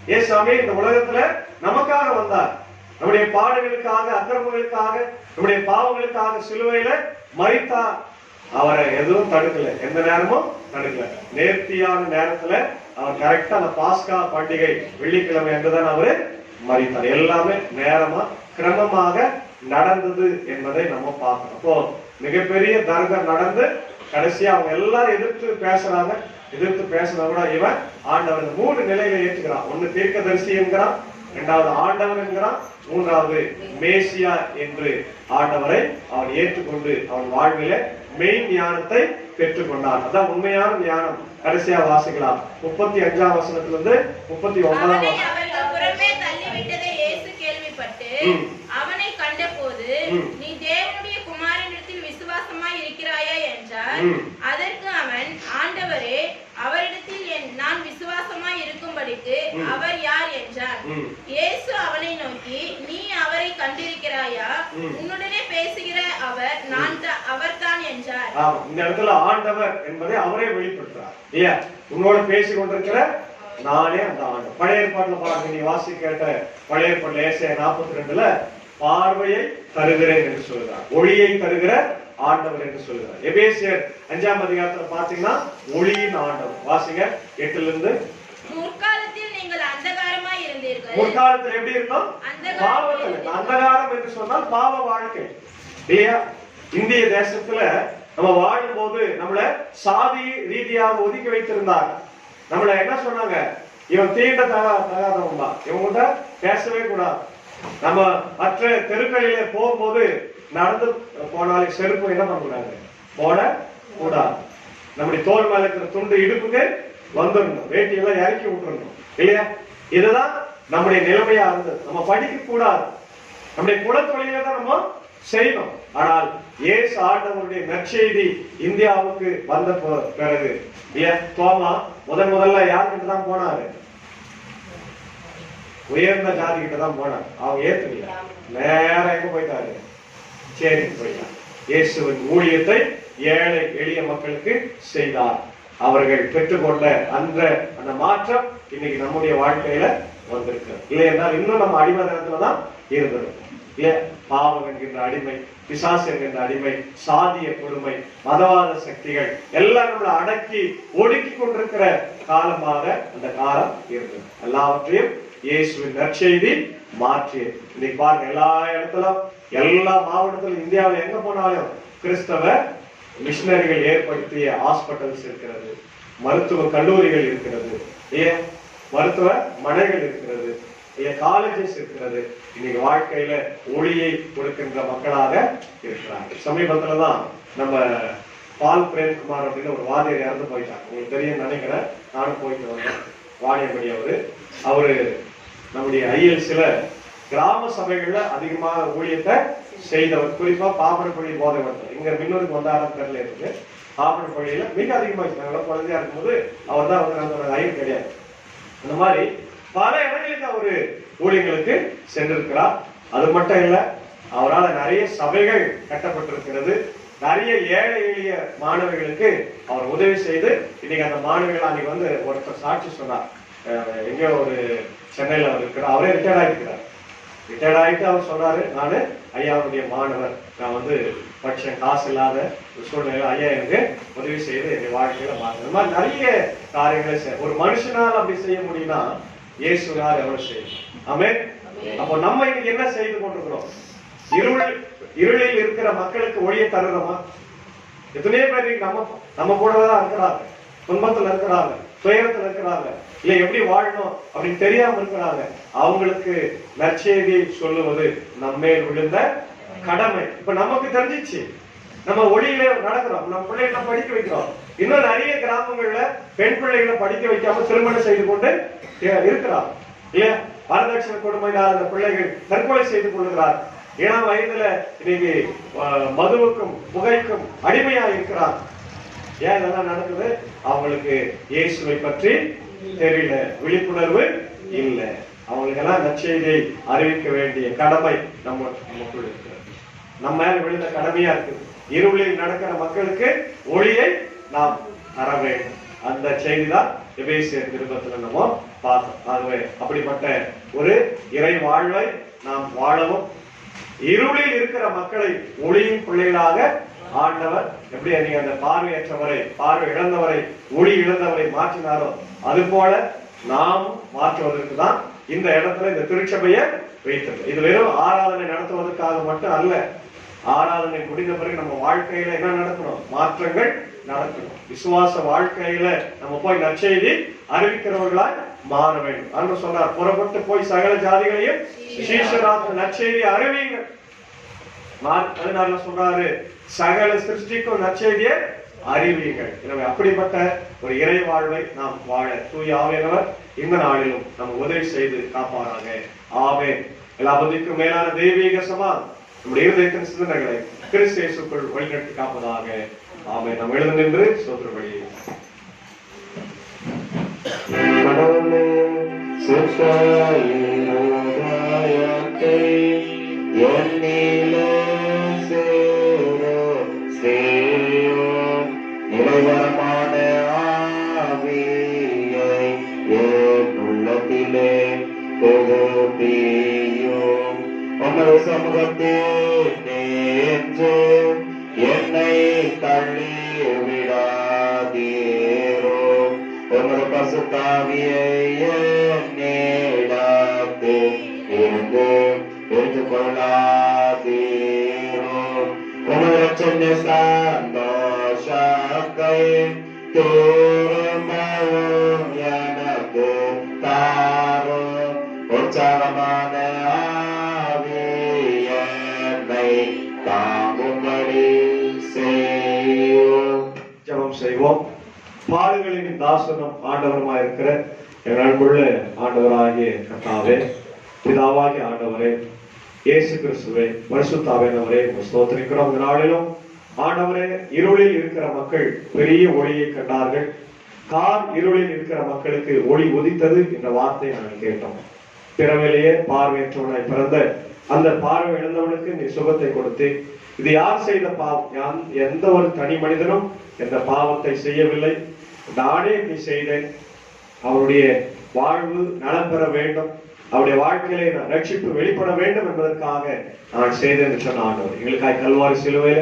இயேசுவே, இந்த உலகத்துல நமக்காக வந்தார். நம்முடைய பாடுகளுக்காக, அக்கிரமங்களுக்காக, நம்முடைய பாவங்களுக்காக சிலுவையில மரித்தார். அவரை எதுவும் தடுக்கல, எந்த நேரமும் தடுக்கல. நேர்த்தியான நேரத்துல அவர் கரெக்டா அந்த பாஸ்கா பண்டிகை வெள்ளிக்கிழமை என்றுதான் அவரு மரித்தார். எல்லாமே நேரமா கிரமமாக நடந்தது என்பதை நம்ம பார்க்கணும். அப்போ மிகப்பெரிய தர்க்கம் நடந்து கடைசியா அவங்க எல்லாரும் எதிர்த்து பேசுறாங்க. எதிர்த்து பேசினா கூட இவன் ஆண்டவர் 3 நிலையில ஏற்றுக்கிறான். ஒண்ணு தீர்க்கதரிசி என்கிறான், 2வது ஆண்டவர் என்கிறான், 3வது மேசியா என்று ஆண்டவரை அவன் ஏற்றுக்கொண்டு அவன் வாழ்வில மெய் ஞானத்தை பெற்றுக்கொண்டான். அதான் உண்மையான ஞானம். கடைசியா வாசிக்கலாம் 35ஆம் வசனத்திலிருந்து 39ஆம் வசனம். அவனை கண்டபோது, நீ தேவனுடைய குமாரனிடத்தில் விசுவாசமாய் இருக்கிறாயா என்றார். அதற்கு அவன், ஆண்டவரே, அவரிடத்தில் நான் விசுவாசமாய் இருக்கும்படிக்கு அவர் யார் என்றான். இயேசு அவனை நோக்கி, நீ அவரை கண்டு பார்க்கிறாயா? உன்னுடனே பேசுகிற அவர் அவர்தான் என்றார். ஆமா, இந்த இடத்துல ஆண்டவர் என்பதை அவரே வெளிப்படுத்துறார். இல்லையா? உன்னோட பேசி கொண்டிருக்கிற நானே அந்த ஆண்டவர். பழைய ஏற்பாட்டுல பாருங்க, நீ வாசி கேட்ட பழைய ஏற்பாட்டுல ஏசாயா 42ல பார்வையை தருகிறேன் என்று சொல்கிறார், ஒளியை தருகிற ஆண்டவர் என்று சொல்கிறார். எபேசியர் 5ஆம் அதிகாரத்துல பாத்தீங்கன்னா ஒளியின் ஆண்டவர். வாசிங்க 8லிருந்து. முற்காலத்தில் நீங்கள் அந்தகாரமாய் இருந்தீர்கள். முற்காலத்தில் எப்படி இருந்தோம்? பாவத்தில். அந்தகாரம் என்று சொன்னால் பாவ வாழ்க்கை. இல்லையா? இந்திய தேசத்துல நம்ம வாழும் போது நம்மள சாதி ரீதியாக ஒதுக்கி வைத்திருந்தாங்க. நம்மள என்ன சொன்னாங்க? இவன் தீண்ட தகாதவன் தான், இவங்க பேசவே கூடாது. நம்ம மற்ற தெருக்களிலே போகும்போது நடந்து போனாலே செருப்பு என்ன பண்ணக்கூடாது, போட கூடாது. நம்முடைய தோல் மேல இருக்கிற துண்டு இடுப்புக்கு வந்துடணும், வேட்டியெல்லாம் இறக்கி விட்டுறணும். இல்லையா? இதுதான் நம்முடைய நிலைமையா இருந்தது. நம்ம படிக்க கூடாது, நம்முடைய குலத்தொழில தான் நம்ம செய்யணும். ஆனால் இயேசு ஆண்டவருடைய நற்செய்தி இந்தியாவுக்கு வந்த பிறகு தோமா முதல்ல யார்கிட்ட தான் போனாரு? உயர்ந்த ஜாதி கிட்ட தான் போனார். அவங்க ஏத்துக்கல, நேரம் எங்க போயிட்டாரு? சரி போயிட்டார். இயேசுவின் ஊழியத்தை ஏழை எளிய மக்களுக்கு செய்தார். அவர்கள் பெற்றுக்கொண்ட அந்த மாற்றம் இன்னைக்கு நம்முடைய வாழ்க்கையில வந்திருக்கு. இல்லை என்றால் இன்னும் நம்ம அடிமதனத்துலதான் இருந்திருக்கும். இல்லையா? பாவம் என்கின்ற அடிமை, பிசாசு என்கின்ற அடிமை, சாதிய கொடுமை, மதவாத சக்திகள் எல்லாம் நம்மளை அடக்கி ஒடுக்கி கொண்டிருக்கிற காலமாக அந்த காலம் இருந்தது. எல்லாவற்றையும் இயேசுவின் நற்செய்தி மாற்றியது. இன்னைக்கு பாருங்க, எல்லா இடத்திலும், எல்லா மாவட்டத்திலும், இந்தியாவில் எங்க போனாலும் கிறிஸ்தவ மிஷனரிகள் ஏற்படுத்திய ஹாஸ்பிட்டல்ஸ் இருக்கிறது, மருத்துவ கல்லூரிகள் இருக்கிறது, மருத்துவ மனைகள் இருக்கிறது, காலேஜஸ் இருக்கிறது. இன்னைக்கு வாழ்க்கையில ஒளியை கொடுக்கின்ற மக்களாக இருக்கிறாங்க. சமீபத்துலதான் நம்ம பால் பிரேம்குமார் அப்படின்னு ஒரு வாதியர் இறந்து போயிட்டாங்க. உங்களுக்கு தெரியும் நினைக்கிறேன், நானும் போயிட்டு வந்தேன். வாணியபடி அவரு நம்முடைய ஐஎல்சில கிராம சபைகள்ல அதிகமாக ஊழியத்தை செய்தவர். குறிப்பா பாப்பனப்பள்ளி போதவர்கள் இங்க மின்னூருக்கு வந்தாரம் தெரியல இருக்கு. பாப்பனப்பள்ளியில மிக அதிகமாக குழந்தையா இருக்கும்போது அவர் தான் வந்து நம்ம ஐயர் கிடையாது. அந்த மாதிரி பல இடங்களுக்கு அவரு ஊழியர்களுக்கு சென்றிருக்கிறார். அது மட்டும் இல்ல, அவரால் நிறைய சபைகள் கட்டப்பட்டிருக்கிறது. நிறைய ஏழை எளிய மாணவர்களுக்கு அவர் உதவி செய்து இன்னைக்கு அந்த மாணவர்கள் அன்னைக்கு வந்து ஒருத்தர் சாட்சி சொன்னார். எங்க ஒரு சென்னையில அவர் இருக்கிறார், அவரே ரிட்டையர்ட் ஆகிருக்கிறார். ரிட்டையர்ட் ஆகிட்டு அவர் சொன்னாரு, நானு ஐயாவுடைய மாணவர், நான் வந்து படிச்சேன், காசு இல்லாத சூழ்நிலை ஐயா எனக்கு உதவி செய்து எங்க வாழ்க்கையில மாற்ற. இந்த மாதிரி நிறைய காரியங்களை ஒரு மனுஷனால் அப்படி செய்ய முடியும்னா இயேசுனார் எவ்வளவு செய்யும். ஆமென். அப்போ நம்ம இன்னைக்கு என்ன செய்து கொண்டிருக்கிறோம்? இருளில் இருக்கிற மக்களுக்கு ஒளியை தருகிறோமா? எத்தனையோ பேர் நம்ம கூடதான் இருக்கிறாங்க, துன்பத்துல இருக்கிறாங்க, துயரத்துல இருக்கிறாங்க, இல்ல எப்படி வாழணும் அப்படின்னு தெரியாம இருக்கிறாங்க. அவங்களுக்கு நற்செய்தி சொல்லுவது நம்மேல் விழுந்த கடமை. இப்ப நமக்கு தெரிஞ்சிச்சு, நம்ம ஒளியில நடக்கிறோம், நம்ம பிள்ளைகளை படிக்க வைக்கிறோம். இன்னும் நிறைய கிராமங்கள்ல பெண் பிள்ளைகளை படிக்க வைக்காம திருமணம் செய்து கொண்டு இருக்கிறார். இல்லையா? வரதட்சணை கொடுமையினால் அந்த பிள்ளைகள் தற்கொலை செய்து கொள்கிறார். 7ஆம் வயதுல இன்னைக்கு மதுவுக்கும் புகைக்கும் அடிமையா இருக்கிறார். ஏன் இதெல்லாம் நடக்குது? அவங்களுக்கு இயேசுவை பற்றி தெரியல, விழிப்புணர்வு இல்லை. அவங்களுக்கு எல்லாம் நற்செய்தியை அறிவிக்க வேண்டிய கடமை நமக்குள் இருக்கிறது. நம்ம மேல விழுந்த கடமையா இருக்குது. இருளில் நடக்கிற மக்களுக்கு ஒளியை நாம் தர வேண்டும். அந்த செய்தி தான் எபேசியர் நிருபத்துல நம்ம பார்த்தோம். ஆகவே அப்படிப்பட்ட ஒரு இறை வாழ்வை நாம் வாழவும், இருளில் இருக்கிற மக்களை ஒளியின் பிள்ளைகளாக ஆண்டவர் எப்படி நீங்க அந்த பார்வையற்றவரை, பார்வை இழந்தவரை, ஒளி இழந்தவரை மாற்றினாரோ அது போல நாம் மாற்றுவதற்கு தான் இந்த இடத்துல இந்த திருச்சபையை வைத்தது. இது வெறும் ஆராதனை நடத்துவதற்காக மட்டும் அல்ல. ஆராதனை முடிந்த பிறகு நம்ம வாழ்க்கையில என்ன நடக்கணும்? மாற்றங்கள் நடக்கணும். விசுவாச வாழ்க்கையில நம்ம போய் நற்செய்தி அறிவிக்கிறவர்களாய் மாற வேண்டும். அன்று சொன்னார், புறப்பட்டு போய் சகல ஜாதிகளையும் சீஷராக நற்செய்தி அறிவியுங்கள். 14 சொல்றாரு, சகல சிருஷ்டிக்கும் நற்செய்தியை அறிவியுங்கள். எனவே அப்படிப்பட்ட ஒரு இறை வாழ்வை நாம் வாழ தூய ஆவியானவர் இந்த நாளிலும் நம்ம உதவி செய்து காப்பாராக. ஆமென். எல்லாவற்றுக்கும் மேலான தெய்வீக சமாதானம் நம்முடைய இருதயத்தின் சிந்தனைகளை கிறிஸ்து இயேசுக்குள் வழிநடத்தி காப்பதாக. ஆமென். நாம் எழுந்து நின்று ஸ்தோத்திர பலி. கடவுளே, சிற்றாயின் உதாயத்தை எண்ணி செய்யும் நிலைவரமான ஆவியை என் உள்ளத்திலே புதுப்பியும். உமது சமூகத்தில் நின்று என்னை தள்ளி விடாதீரோ. உமது பசுத்தாவியை என்னிடத்தில் இருந்து எடுத்துக் கொள்ளாதீரோ. உமது சின்ன சந்தோஷத்தை திரும்பவும் எனக்கு தாரும். உற்சாகமான ஆவியை தாங்கும்படி செய்யும். ஜெபம் செய்வோம். பாடுகளின் தாசனும் ஆண்டவருமாய் இருக்கிற எங்கள் அன்புள்ள ஆண்டவராகிய கர்த்தாவே, பிதாவாகிய ஆண்டவரே, இயேசு கிறிஸ்துவே, பரிசுத்தாவியானவரே, ஸ்தோத்திரிக்கிறோம். இந்த நாளிலும் ஆண்டவரே, இருளில் இருக்கிற மக்கள் பெரிய ஒளியை கண்டார்கள். கார் இருளில் இருக்கிற மக்களுக்கு ஒளி உதித்தது என்ற வார்த்தை நாங்கள் கேட்டோம். பிறவிலேயே பார்வையற்றவனாய் பிறந்த அந்த பார்வை இழந்தவனுக்கு நீ சுகத்தை கொடுத்து, இது யார் செய்த பாவம்? எந்த ஒரு தனி மனிதனும் எந்த பாவத்தை செய்யவில்லை, நானே இப்படி செய்தேன். அவருடைய வாழ்வு நலம் பெற வேண்டும், அவருடைய வாழ்க்கையிலே நான் ரட்சிப்பு வெளிப்பட வேண்டும் என்பதற்காக நான் செய்தேன் என்று சொன்ன ஆண்டவர், எங்களுக்காய் கல்வாரி சிலுவையில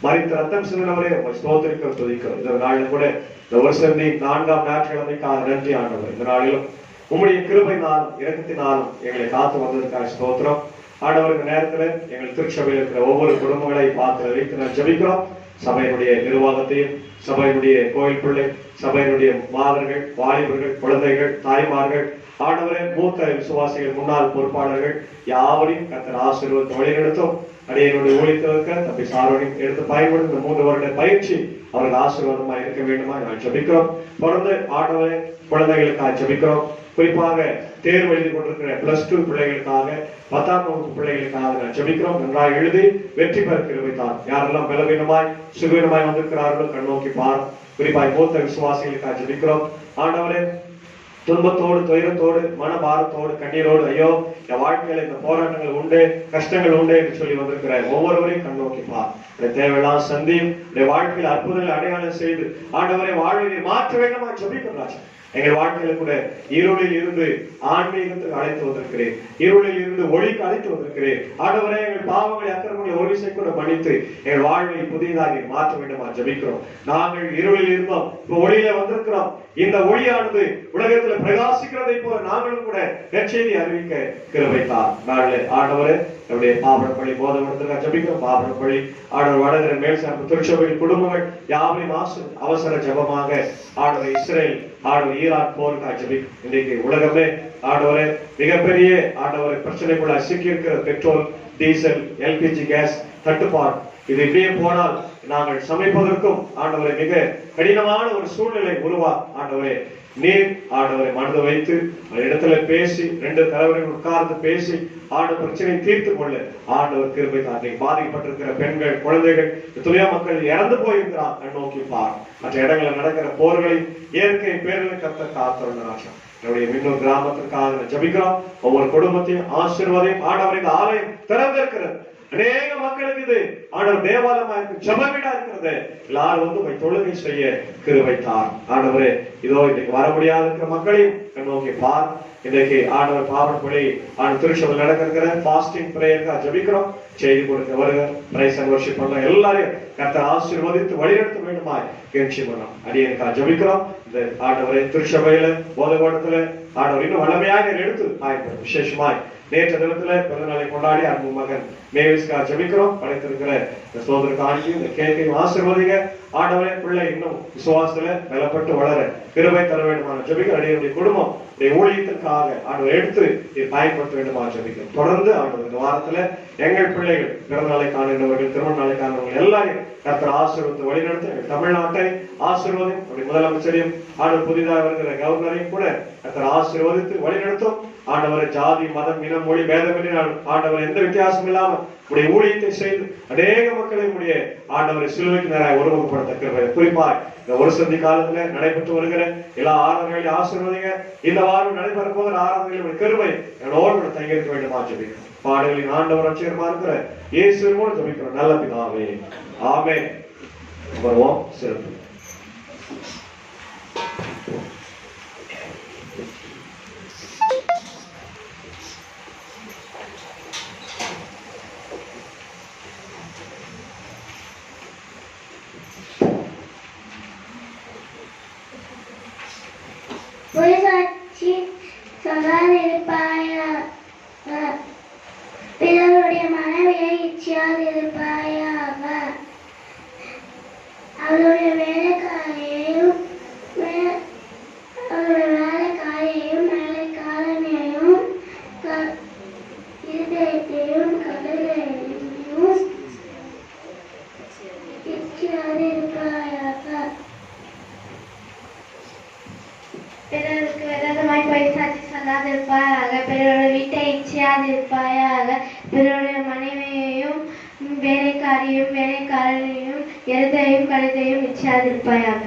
மரித்த ரத்தம் சிந்தினவரே, ஸ்தோத்திரிக்கிறோம், துதிக்கிறோம். இந்த நாளிலும் கூட இந்த வருஷந்தி 4ஆம் ஞாயிற்றுக்கிழமைக்காக நன்றி ஆண்டவர். இந்த நாளிலும் உம்முடைய கிருபையினாலும் இரக்கத்தினாலும் எங்களை காத்து வந்ததற்காக ஸ்தோத்திரம் ஆண்டவர். இந்த நேரத்துல எங்கள் திருச்சபையில் இருக்கிற ஒவ்வொரு குடும்பங்களை பார்த்து வைத்து நான் ஜெபிக்கிறோம். சபையினுடைய நிர்வாகத்தையும், சபையினுடைய கோயில் பிள்ளை, சபையினுடைய மாதர்கள், வாலிபர்கள், குழந்தைகள், தாய்மார்கள், ஆண்டவரே, மூத்த விசுவாசிகள், முன்னாள் பொறுப்பாளர்கள் யாவரையும் கர்த்தர் ஆசீர்வதித்து வழிநடத்தும். அடியனுடைய ஊழியத்திற்கு தம்பி சாரோனையும் எடுத்து பயன்படும் இந்த 3 வருட பயிற்சி அவர்கள் ஆசீர்வாதமா இருக்க வேண்டுமா நான் ஜெபிக்கிறோம். தொடர்ந்து ஆண்டவரே, குழந்தைகளுக்காக ஜெபிக்கிறோம். குறிப்பாக தேர்வு எழுதி கொண்டிருக்கிற +2 பிள்ளைகளுக்காக, 10ஆம் வகுப்பு பிள்ளைகளுக்காக நான் ஜெபிக்கிறோம். நன்றாக எழுதி வெற்றி பெற கிருபை தாரும். யாரெல்லாம் பலவீனமாய் சுகவீனமாய் வந்திருக்கிறார்களோ கண்ணோக்கி பாரும். குறிப்பாய் மூத்த விசுவாசிகளுக்காக ஜெபிக்கிறோம். ஆண்டவரே, துன்பத்தோடு, துயரத்தோடு, மனபாரத்தோடு, கண்ணீரோடு, ஐயோ என் வாழ்க்கையில இந்த போராட்டங்கள் உண்டு, கஷ்டங்கள் உண்டு என்று சொல்லி வந்திருக்கிற ஒவ்வொருவரையும் கண்ணோக்கி பார். தேவையெல்லாம் சந்தியும் வாழ்க்கையில் அற்புதங்களை அடையாளம் செய்து ஆண்டவரை வாழ்வை மாற்ற வேண்டுமா ஜெபிக்கிறோம். எங்கள் வாழ்க்கையில கூட இருளில் இருந்து ஆன்மீகத்துக்கு அழைத்து வந்திருக்கிறேன், இருளில் இருந்து ஒளிக்கு அழைத்து வந்திருக்கிறேன். ஆண்டவரே, எங்கள் பாவங்களை அக்கிரமங்களை ஒரு விசை கூட மன்னித்து எங்கள் வாழ்வை புதியதாக மாற்ற வேண்டுமா ஜெபிக்கிறோம். நாங்கள் இருளில் இருந்தோம், இப்ப ஒளியில வந்திருக்கிறோம். இந்த ஒளியானது உலகத்துல பிரகாசிக்கிறதை போல நாங்களும் கூட நற்செய்தி அறிவிக்க கிருபைத்தார். நாளே ஆண்டவரே, நம்முடைய பாபனப்பள்ளி போதவனத்துக்காக ஜெபிக்கிறோம். பாபனப்பள்ளி ஆண்டவர் வடகிற மேல் சார்பு திருச்சபையில் குடும்பங்கள் யாவரையும் அவசர ஜெபமாக ஆண்டவர் இஸ்ரேல், ஆண்டவர் ஈரான் போருக்காக ஜெபிக்கிறோம். இன்றைக்கு உலகமே ஆண்டவரே மிகப்பெரிய ஆண்டவரை பிரச்சனைக்குள்ள சிக்கி இருக்கிற பெட்ரோல், டீசல், எல்பிஜி கேஸ் தட்டுப்பாடு, இது இப்படியே போனால் நாங்கள் சமைப்பதற்கும் ஆண்டவரை மிக கடினமான ஒரு சூழ்நிலை ஆண்டவரே, நீர் ஆண்டவரை மனது வைத்து இடத்துல பேசி 2 தலைவர்கள் உட்கார்ந்து பேசி ஆண்டு பிரச்சனை தீர்த்து கொள்ள ஆண்டவர் கிருபை தார். பாதிக்கப்பட்டிருக்கிற பெண்கள், குழந்தைகள், எத்தனையோ மக்கள் இறந்து போயிருக்கிறார். கண்ணோக்கி பார். மற்ற இடங்களில் நடக்கிற போர்களை, இயற்கை பேர்களை கர்த்தர் காத்தருள்ளார். என்னுடைய மின்னூர் கிராமத்திற்காக ஜெபிக்கிறோம். ஒவ்வொரு குடும்பத்தையும் ஆசீர்வாதம். ஆண்டவரின் ஆலயம் திறந்திருக்கிறது. அநேக மக்களுக்கு இது ஆண்டவர் தேவாலயமா இருக்கு, ஜெபவீடா இருக்கிறது. எல்லாரும் வந்து போய் தொழுகை செய்ய கிருபை தார். ஆண்டவரே, இதோ இன்னைக்கு வர முடியாத இருக்கிற மக்களையும் கண்ணோக்கி பார். இன்றைக்கு ஆண்டவர் பாவப்படி திருச்சபையில் நடக்கிற ஃபாஸ்டிங் பிரேயருக்காக ஜெபிக்கிறோம். செய்தி கொடுக்க வருக பிரைஸ் அண்ட் வர்ஷிப் பண்ண எல்லாரையும் கர்த்தர் ஆசீர்வதித்து வழிநடத்த வேண்டுமாய் கேட்சி பண்ணோம். அடியனுக்காக ஜெபிக்கிறோம். இந்த ஆண்டவரை திருச்சபையில போதகோட்டத்துல ஆண்டவர் இன்னும் வல்லமையாக எடுத்து ஆயப்படும். விசேஷமாய் நேற்று தினத்துல பிறந்தநாளை கொண்டாடி அன்பு மகன் மேவிஸ்காக ஜெபிக்கிறோம். படைத்திருக்கிற இந்த சோதர காணிக்கு இந்த கேட்கையும் ஆசீர்வதிங்க. ஆண்டவரே, பிள்ளை இன்னும் விசுவாசத்துல பலப்பட்டு வளர கிருபை தர வேண்டுமான ஜெபிக்க அடியுடைய குடும்பம் ஊழியத்திற்காக ஆண்டவர் எடுத்து பயன்படுத்த வேண்டுமா ஜெபிக்கிறோம். தொடர்ந்து ஆண்டவர் இந்த வாரத்துல எங்கள் பிள்ளைகள் பிறந்த நாளை காணுகிறவர்கள், திருமண நாளை காணுகிறவர்கள் எல்லாரையும் கர்த்தர் ஆசீர்வதித்து வழிநடத்த எங்கள் தமிழ்நாட்டை ஆசீர்வதியும். அப்படி முதலமைச்சரையும் ஆண்டவர் புதிதாக வருகிற கவர்னரையும் கூட கர்த்தர் ஆசீர்வதித்து வழிநடத்தும். ஆண்டவர் ஜாதி, மதம், இனம், மொழி பேதமின்றி ஆண்டவர் எந்த வித்தியாசம் இல்லாமல் உடைய ஊழியத்தை செய்து அநேக மக்களை உடைய ஆண்டவரை சிலுவைக்கு நேராக உருவகப்படுத்த கிருபை. குறிப்பாக இந்த ஒரு சந்தி காலத்துல நடைபெற்று வருகிற எல்லா ஆராதனைகளையும் ஆசீர்வதிங்க. இந்த வாரம் நடைபெற போகிற ஆராதனைகளுடைய கிருபை எங்களோடு தங்கியிருக்க வேண்டுமா ஜெபிக்கிறோம். பாடுகளின் ஆண்டவர் ரட்சகருமா இருக்கிற இயேசுவோடு ஜெபிக்கிறோம் நல்ல பிதாவே, ஆமென். வருவோம் சிறப்பு. பொய்சாட்சி சொல்லாதிருப்பாயாக, பிறருடைய மனைவியை இச்சியாதிருப்பாயாக, அவருடைய வேலைக்காரியையும் வேலைக்காரனையும் இருதயத்தையும் கழுதையையும் இச்சியாதிருப்பாயாக. பிறருக்கு விரோதமாய் பொய்சாட்சி சொல்லாதிருப்பாயாக, பிறருடைய வீட்டை இச்சியாதிருப்பாயாக, பிறருடைய மனைவியையும் வேலைக்காரனையும் எருதையும் கழுதையும் இச்சியாதிருப்பாயாக.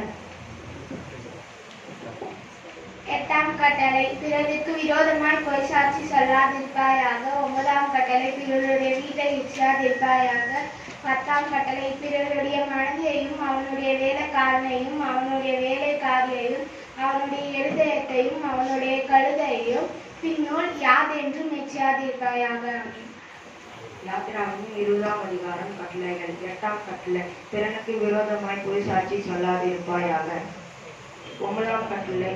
8ஆம் கட்டளை, பிறருக்கு விரோதமாய் பொய்சாட்சி சொல்லாதிருப்பாயாக. 9ஆம் கட்டளை, பிறருடைய வீட்டை இச்சியாதிருப்பாயாக. 10ஆம் கட்டளை, பிறருடைய மனைவியையும் அவனுடைய வேலைக்காரனையும் அவனுடைய வேலைக்காரியையும் அவனுடைய இருதயத்தையும் அவனுடைய கழுதையும் பின்னோல் யாதென்றும் மெச்சியாதிருப்பாயாக. யாத்திராவின் 20ஆம் அதிகாரம் கட்டளைகள். 8ஆம் கட்டளை, பிறனுக்கு விரோதமாய் பொய்சாட்சி சொல்லாதிருப்பாயாக. 9ஆம் கட்டளை,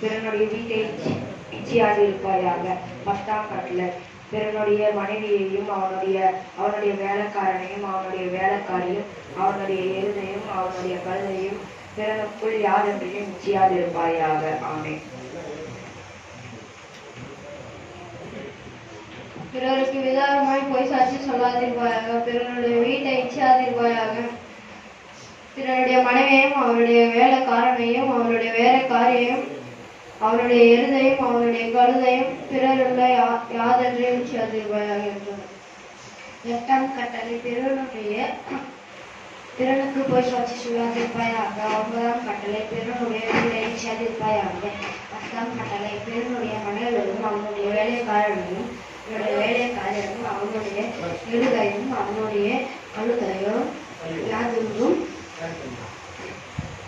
பிறனுடைய வீட்டை இச்சியாதிருப்பாயாக. 10ஆம் கட்டளை, பிறனுடைய மனைவியையும் அவனுடைய வேலைக்காரனையும் அவனுடைய வேலைக்காரியும் அவனுடைய எருதையும் அவனுடைய கழுதையும் பிறனுக்குள் யாதென்றையும் இச்சியாதிருப்பாயாக. ஆமென். பிறருக்கு விரோதமாய் பொய்சாட்சி சொல்லாதிருப்பாயாக, பிறனுடைய வீட்டை இச்சியாதிருப்பாயாக, பிறனுடைய மனைவியையும் அவருடைய வேலைக்காரனையும் அவனுடைய வேலைக்காரியையும் அவனுடைய எருதையும் அவனுடைய கழுதையும் பிறருள்ள யாதென்றையும் இச்சியாதிருப்பாயாக என்றார். 8ஆம் கட்டளை, பிறனுக்கு பொய்சாட்சி சொல்லாதிருப்பாயாக. 9ஆம் கட்டளை, பிறனுடைய வீட்டை இச்சியாதிருப்பாயாக. 10ஆம் கட்டளை, பிறனுடைய மனைவியும் அவனுடைய வேலைக்காரனையும் வேலைக்காரரும் அவனுடைய எழுதையும் அவனுடைய கழுதையும் யாதென்றும்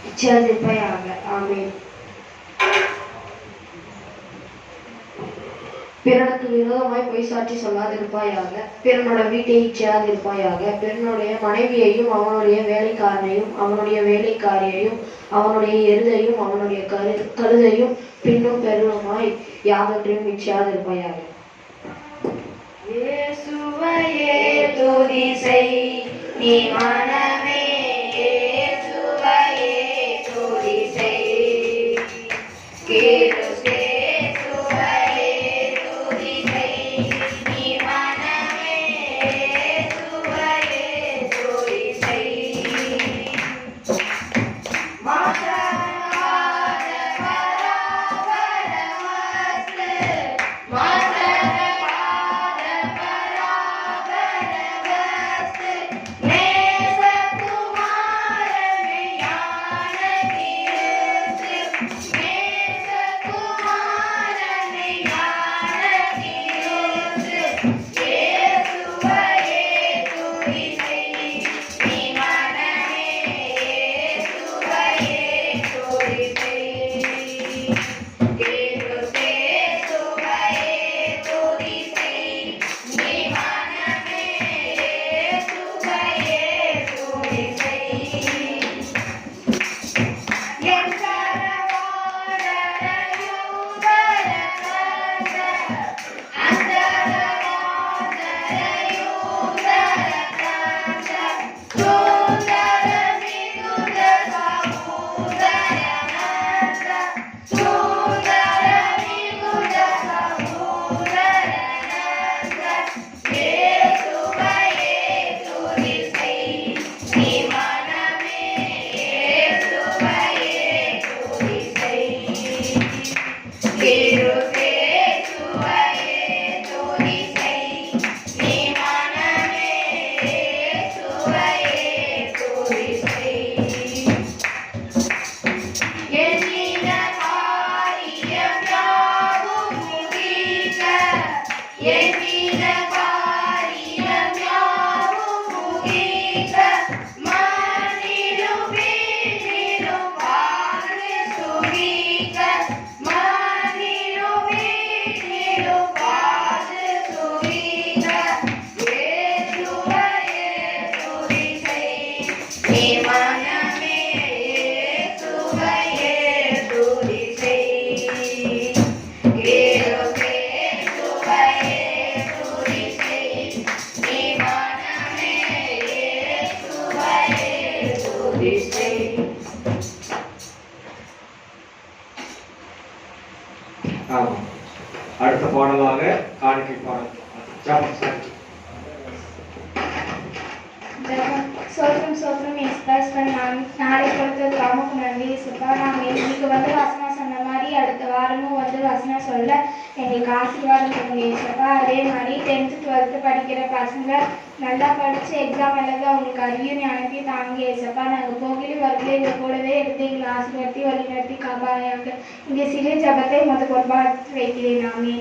இச்சியாதிருப்பாயாக. ஆமென். பிறனுக்கு விரோதமாய் பொய்சாட்சி சொல்லாதிருப்பாயாக, பிறனுடைய வீட்டை இச்சியாதிருப்பாயாக, பிறனுடைய மனைவியையும் அவனுடைய வேலைக்காரனையும் அவனுடைய வேலைக்காரியையும் அவனுடைய எருதையும் அவனுடைய கழுதையும் பின்னும் பெருமாய் யாதொன்றையும் இச்சியாதிருப்பாயாக. இயேசுவையே துதி செய் நீ மனமே, இயேசுவையே துதி செய். Yes, துதி செய். ஆமா. அடுத்த பாடலாக காணிக்கை பாடல் ஜெபம் சார். சோத்திரம் சோத்திரம் எக்ஸ்பிரஸ் நாளை கொடுத்ததுக்கு அம்மாவுக்கு நன்றி சுப்பா. நாங்கள் இன்னைக்கு வந்து வசனம் சொன்ன மாதிரி அடுத்த வாரமும் வந்து வசனம் சொல்ல எங்களுக்கு ஆசீர்வாதம் பண்ணுங்க ஏசப்பா. அதே மாதிரி 10th 12th படிக்கிற பசங்க நல்லா படித்து எக்ஸாம் எழுத அவங்களுக்கு அறிவியனை அனுப்பி தாங்க ஏசப்பா. நாங்கள் போகிலும் வரல எங்கள் கூடவே எடுத்து எங்களை ஆசீர்வாதத்தை வழிநடத்தி காப்பாங்க. இந்த சிறிய ஜபத்தை பார்த்து வைக்கிறேன் நாமே.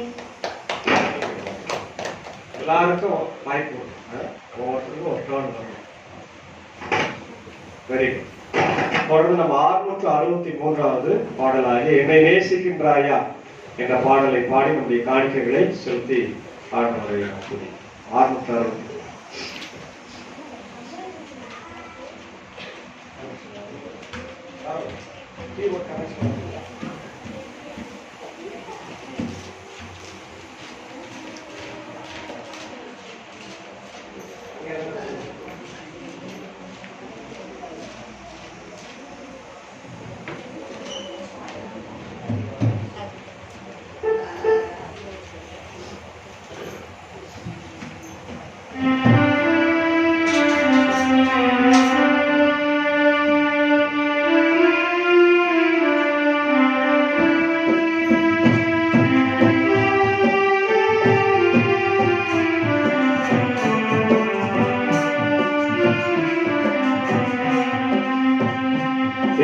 எல்லாருக்கும் வாய்ப்பு ஒவ்வொருத்தருக்கும் ஒரு டர்ன் வரும். Very good. தொடர்ந்து நம்ம 663வது பாடலாகிய என்னை நேசிக்கின்றாயா என்ற பாடலை பாடி நம்முடைய காணிக்கைகளை செலுத்தி ஆடமுறை 660.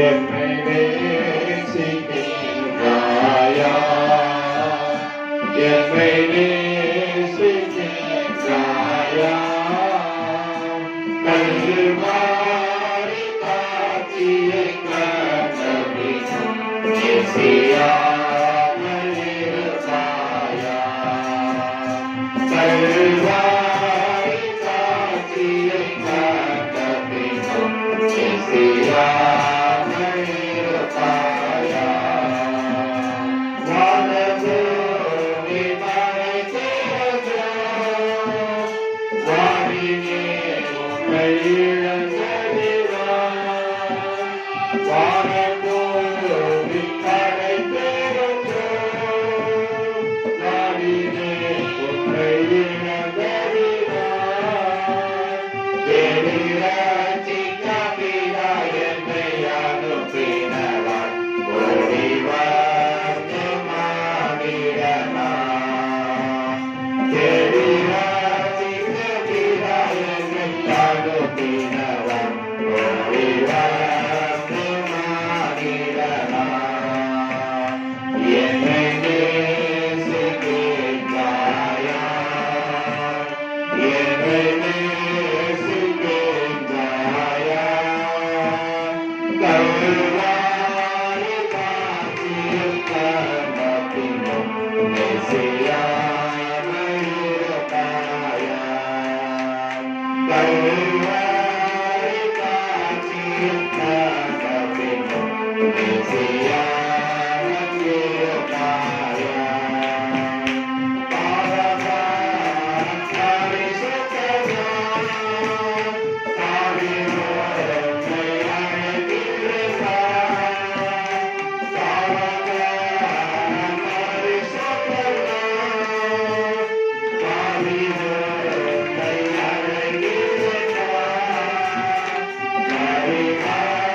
என்னை நேசிக்கின்றாயா, என்னை நேசிக்கின்றாயா, கல்வாரி காட்சியை கண்டபின் நேசியாமல் இருப்பாயா, கல்வாரி காட்சியை கண்டபின் நேசியாமல் Hare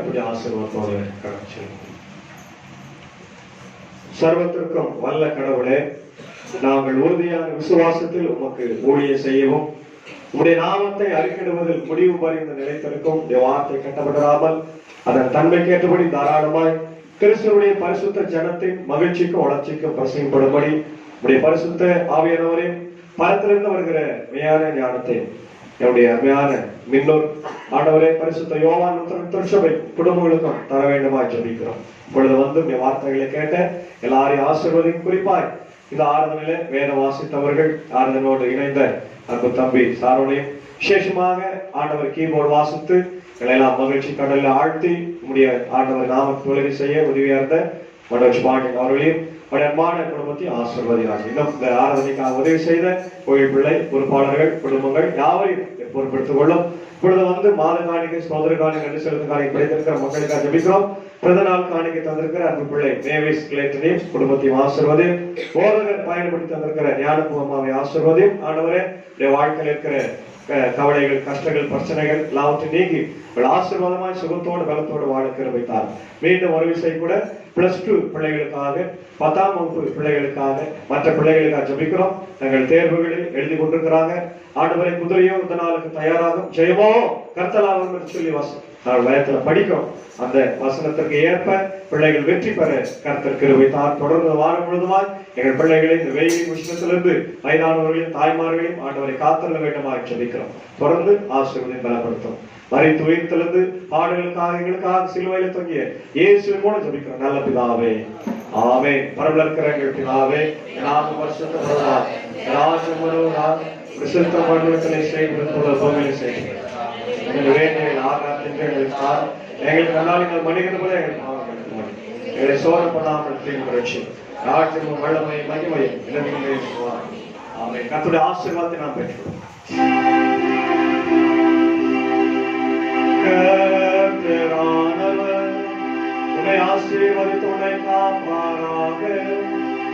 கர்த்தருடைய ஆசீர்வாதத்தோடு கடந்து செல்வோம். சர்வத்திற்கும் வல்ல கடவுளே, நாங்கள் உறுதியான விசுவாசத்தில் உமக்கு ஊழியம் செய்யவும் உம்முடைய நாமத்தை அறிக்கையிடுவதில் முடிவு பறிந்து நிலைத்திருக்கும் வார்த்தை கட்டப்படாமல் அதன் தன்மைக்கேற்றபடி தாராளமாய் கிறிஸ்துவனுடைய பரிசுத்த ஜனத்தின் மகிழ்ச்சிக்கும் வளர்ச்சிக்கும் பிரசங்கப்படும்படி உடைய பரிசுத்த ஆவியானவரின் பலத்திலிருந்து வருகிற மெய்யான ஞானத்தை என்னுடைய அருமையான மின்னோர் ஆண்டவரே பரிசுத்த யோவான் திருச்சபை குடும்பங்களுக்கும் தர வேண்டுமா ஜெபிக்கிறோம். இப்பொழுது வந்து இந்த வார்த்தைகளை கேட்ட எல்லாரையும் ஆசீர்வதிக்கும். குறிப்பாய் இந்த ஆராதனையில வேத வாசித்தவர்கள், ஆராதனோடு இணைந்த அன்பு தம்பி சாரோனையும் விசேஷமாக ஆண்டவர் கீபோர்டு வாசித்து எல்லாம் மகிழ்ச்சி கடலில் ஆழ்த்தி உடைய ஆண்டவர் நாமத்தை உதவி செய்ய உதவியா இருந்த மனோஜ் பாண்டியன் அவர்களையும் அன்பான குடும்பத்தையும் ஆசீர்வதியாக. இன்னும் இந்த ஆராதனைக்காக உதவி செய்த கோயில் பிள்ளை பொறுப்பாளர்கள் குடும்பங்கள் யாவரையும் பொறுப்பெடுத்துக் கொள்ளும். இப்பொழுது வந்து மாத காணிக்கை சோதர காணிக்கை நன்றி செலுத்தும் காணிக்கை கிடைத்திருக்கிற மக்களுக்காக ஜெபிக்கிறோம். பிறந்த நாள் காணிக்கை தந்திருக்கிற அன்பு பிள்ளை நேவிஸ் கிளேட்டனையும் குடும்பத்தையும் ஆசீர்வதியும். போதகர் பயன்படுத்தி தந்திருக்கிற ஞானபூர்வமாவை ஆசீர்வதியும். ஆண்டவரே வாழ்க்கையில் இருக்கிற கவலைகள், கஷ்டங்கள், பிரச்சனைகள் எல்லாவற்றையும் நீங்கி ஆசீர்வாதமாய் சுகத்தோடு பலத்தோடு வாழ கிருபைத்தார். மீண்டும் ஒரு விஷயம் கூட +2 பிள்ளைகளுக்காக, 10ஆம் வகுப்பு பிள்ளைகளுக்காக, மற்ற பிள்ளைகளுக்காக ஜெபிக்கிறோம். தங்கள் தேர்வுகளில் எழுதி கொண்டிருக்கிறாங்க. ஆண்டவரை குதிரையோ இந்த நாளுக்கு தயாராகும், ஜெயமோ கர்த்தலாகும் என்று சொல்லி வயத்துல படிக்கிறோம். அந்த வசனத்திற்கு ஏற்ப பிள்ளைகள் வெற்றி பெற கர்த்தர் கிருபைத்தார். தொடர்ந்து வாரம் முழுதுமாய் எங்கள் பிள்ளைகளை இந்த வெயில் உஷ்ணத்திலிருந்து வயதானவர்களையும் தாய்மார்களையும் ஆண்டவரை காத்தள்ள வேண்டுமாய் ஜெபிக்கிறோம். தொடர்ந்து ஆசீர்வாதம் பலப்படுத்தும். மரித்து உயிர்த்தெழுந்து பாடுகளுக்காக எங்களுக்காக சிலுவையில தொங்கிய இயேசுவின் மூலம் ஜெபிக்கிறோம் நல்ல பிதாவே, ஆமென். பரமல இருக்கிற எங்கள் பிதாவே, நாமம் பரிசுத்தப்படுவதாக, ராஜ்யம் வருவதாக, பிரசித்த மண்டலத்திலே செய்யப்படுவதாக பூமியிலே செய்கிறோம். எங்கள் வேண்டிய ஆகாரத்திற்கு எங்களுக்கு தாரும். எங்களுக்கு கண்ணாலிகள் மன்னிக்கிறது போல எங்களுக்கு பாவங்களுக்கு மன்னியும். எங்களை சோதனை பண்ணாமல் தீர்வு ரட்சி. ராஜ்யமும் வல்லமை மகிமையும் இளமையிலே சுவாமி. ஆமென். கர்த்தருடைய ஆசீர்வாதத்தை நாம் பெற்றோம். கர்த்தரானவர் உன்னை ஆசீர்வதித்து உன்னை காப்பாராக.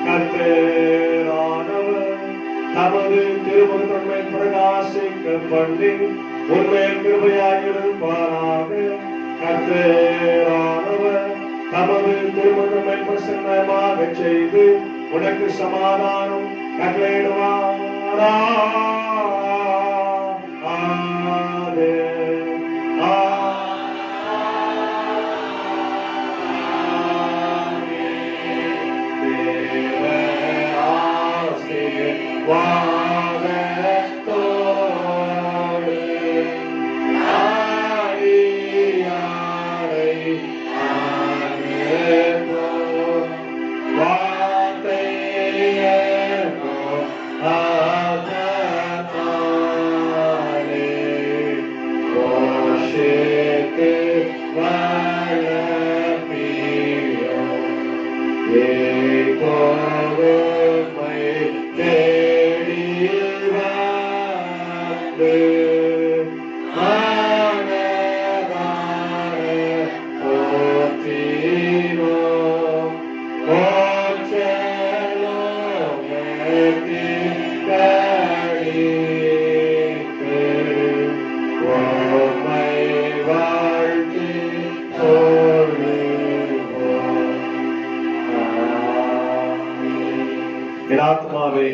கர்த்தரானவர் தமது திருமுகத்தன்மை பிரகாசிக்க பண்ணி உன்மேல் கிருபையாயிருப்பாராக. கர்த்தரானவர் தமது திருமுகத்தன்மை பிரசன்னமாக செய்து உனக்கு சமாதானம் கட்டளையிடுவாரா.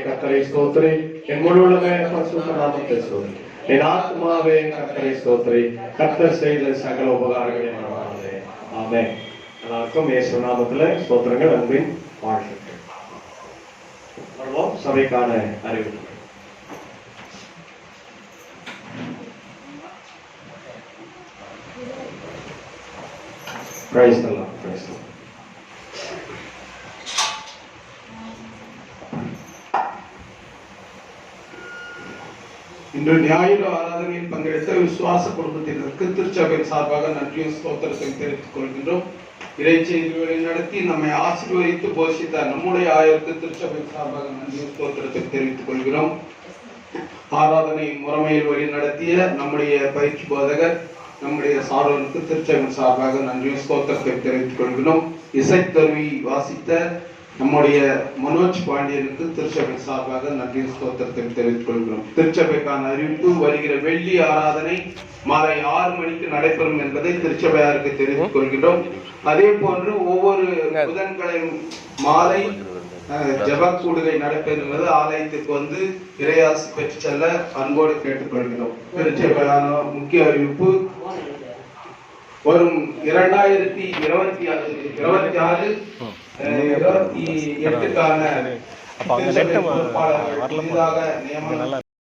கர்த்தரை ஸ்தோத்திரி, என் முழு உள்ளமே பரிசுத்த நாமத்தை ஸ்தோத்திரி. என் ஆத்மாவே கர்த்தரை ஸ்தோத்திரி, கர்த்தர் செய்த சகல உபகாரங்களை மறவாதே. ஆமென். எல்லாருக்கும் இயேசு நாமத்திலே ஸ்தோத்திரங்கள், அன்பின் வாழ்த்துக்கள். வருவோம் சபைக்கான அறிவிப்பு. Praise the Lord. Praise the Lord. இன்று ஞாயிறு ஆராதனையில் பங்கெடுத்த விசுவாச குடும்பத்தினருக்கு திருச்சபையின் சார்பாக நன்றியும் ஸ்தோத்திரத்தையும் தெரிவித்துக் கொள்கின்றோம். இறைச்செய்திகளை நடத்தி நம்மை ஆசீர்வதித்து போஷித்த நம்முடைய ஆயருக்கு திருச்சபையின் சார்பாக நன்றியும் ஸ்தோத்திரத்தை தெரிவித்துக் கொள்கிறோம். ஆராதனை முறைமையில் வழி நடத்திய நம்முடைய பயிற்சி போதகர் நம்முடைய சாரோருக்கு திருச்சபையின் சார்பாக நன்றியும் ஸ்தோத்திரத்தை தெரிவித்துக் கொள்கிறோம். இசைக்கருவி வாசித்த நம்முடைய மனோஜ் பாண்டியனுக்கு திருச்சபை சார்பாக நன்றி ஸ்தோத்திரத்தை தெரிவித்துக் கொள்கிறோம். திருச்சபைக்கான அறிவிப்பு வருகிற வெள்ளி ஆராதனை மாலை 6 மணிக்கு நடைபெறும் என்பதை திருச்சபையாருக்கு தெரிவித்துக் கொள்கிறோம். அதே போன்று ஒவ்வொரு புதன்கிழமை மாலை ஜெப கூடுகை நடைபெறுகிறது. ஆலயத்துக்கு வந்து இறையாசி பெற்று செல்ல அன்போடு கேட்டுக்கொள்கிறோம். திருச்சபையான முக்கிய அறிவிப்பு வரும் 2026-28க்கான புதிதாக நியமனம்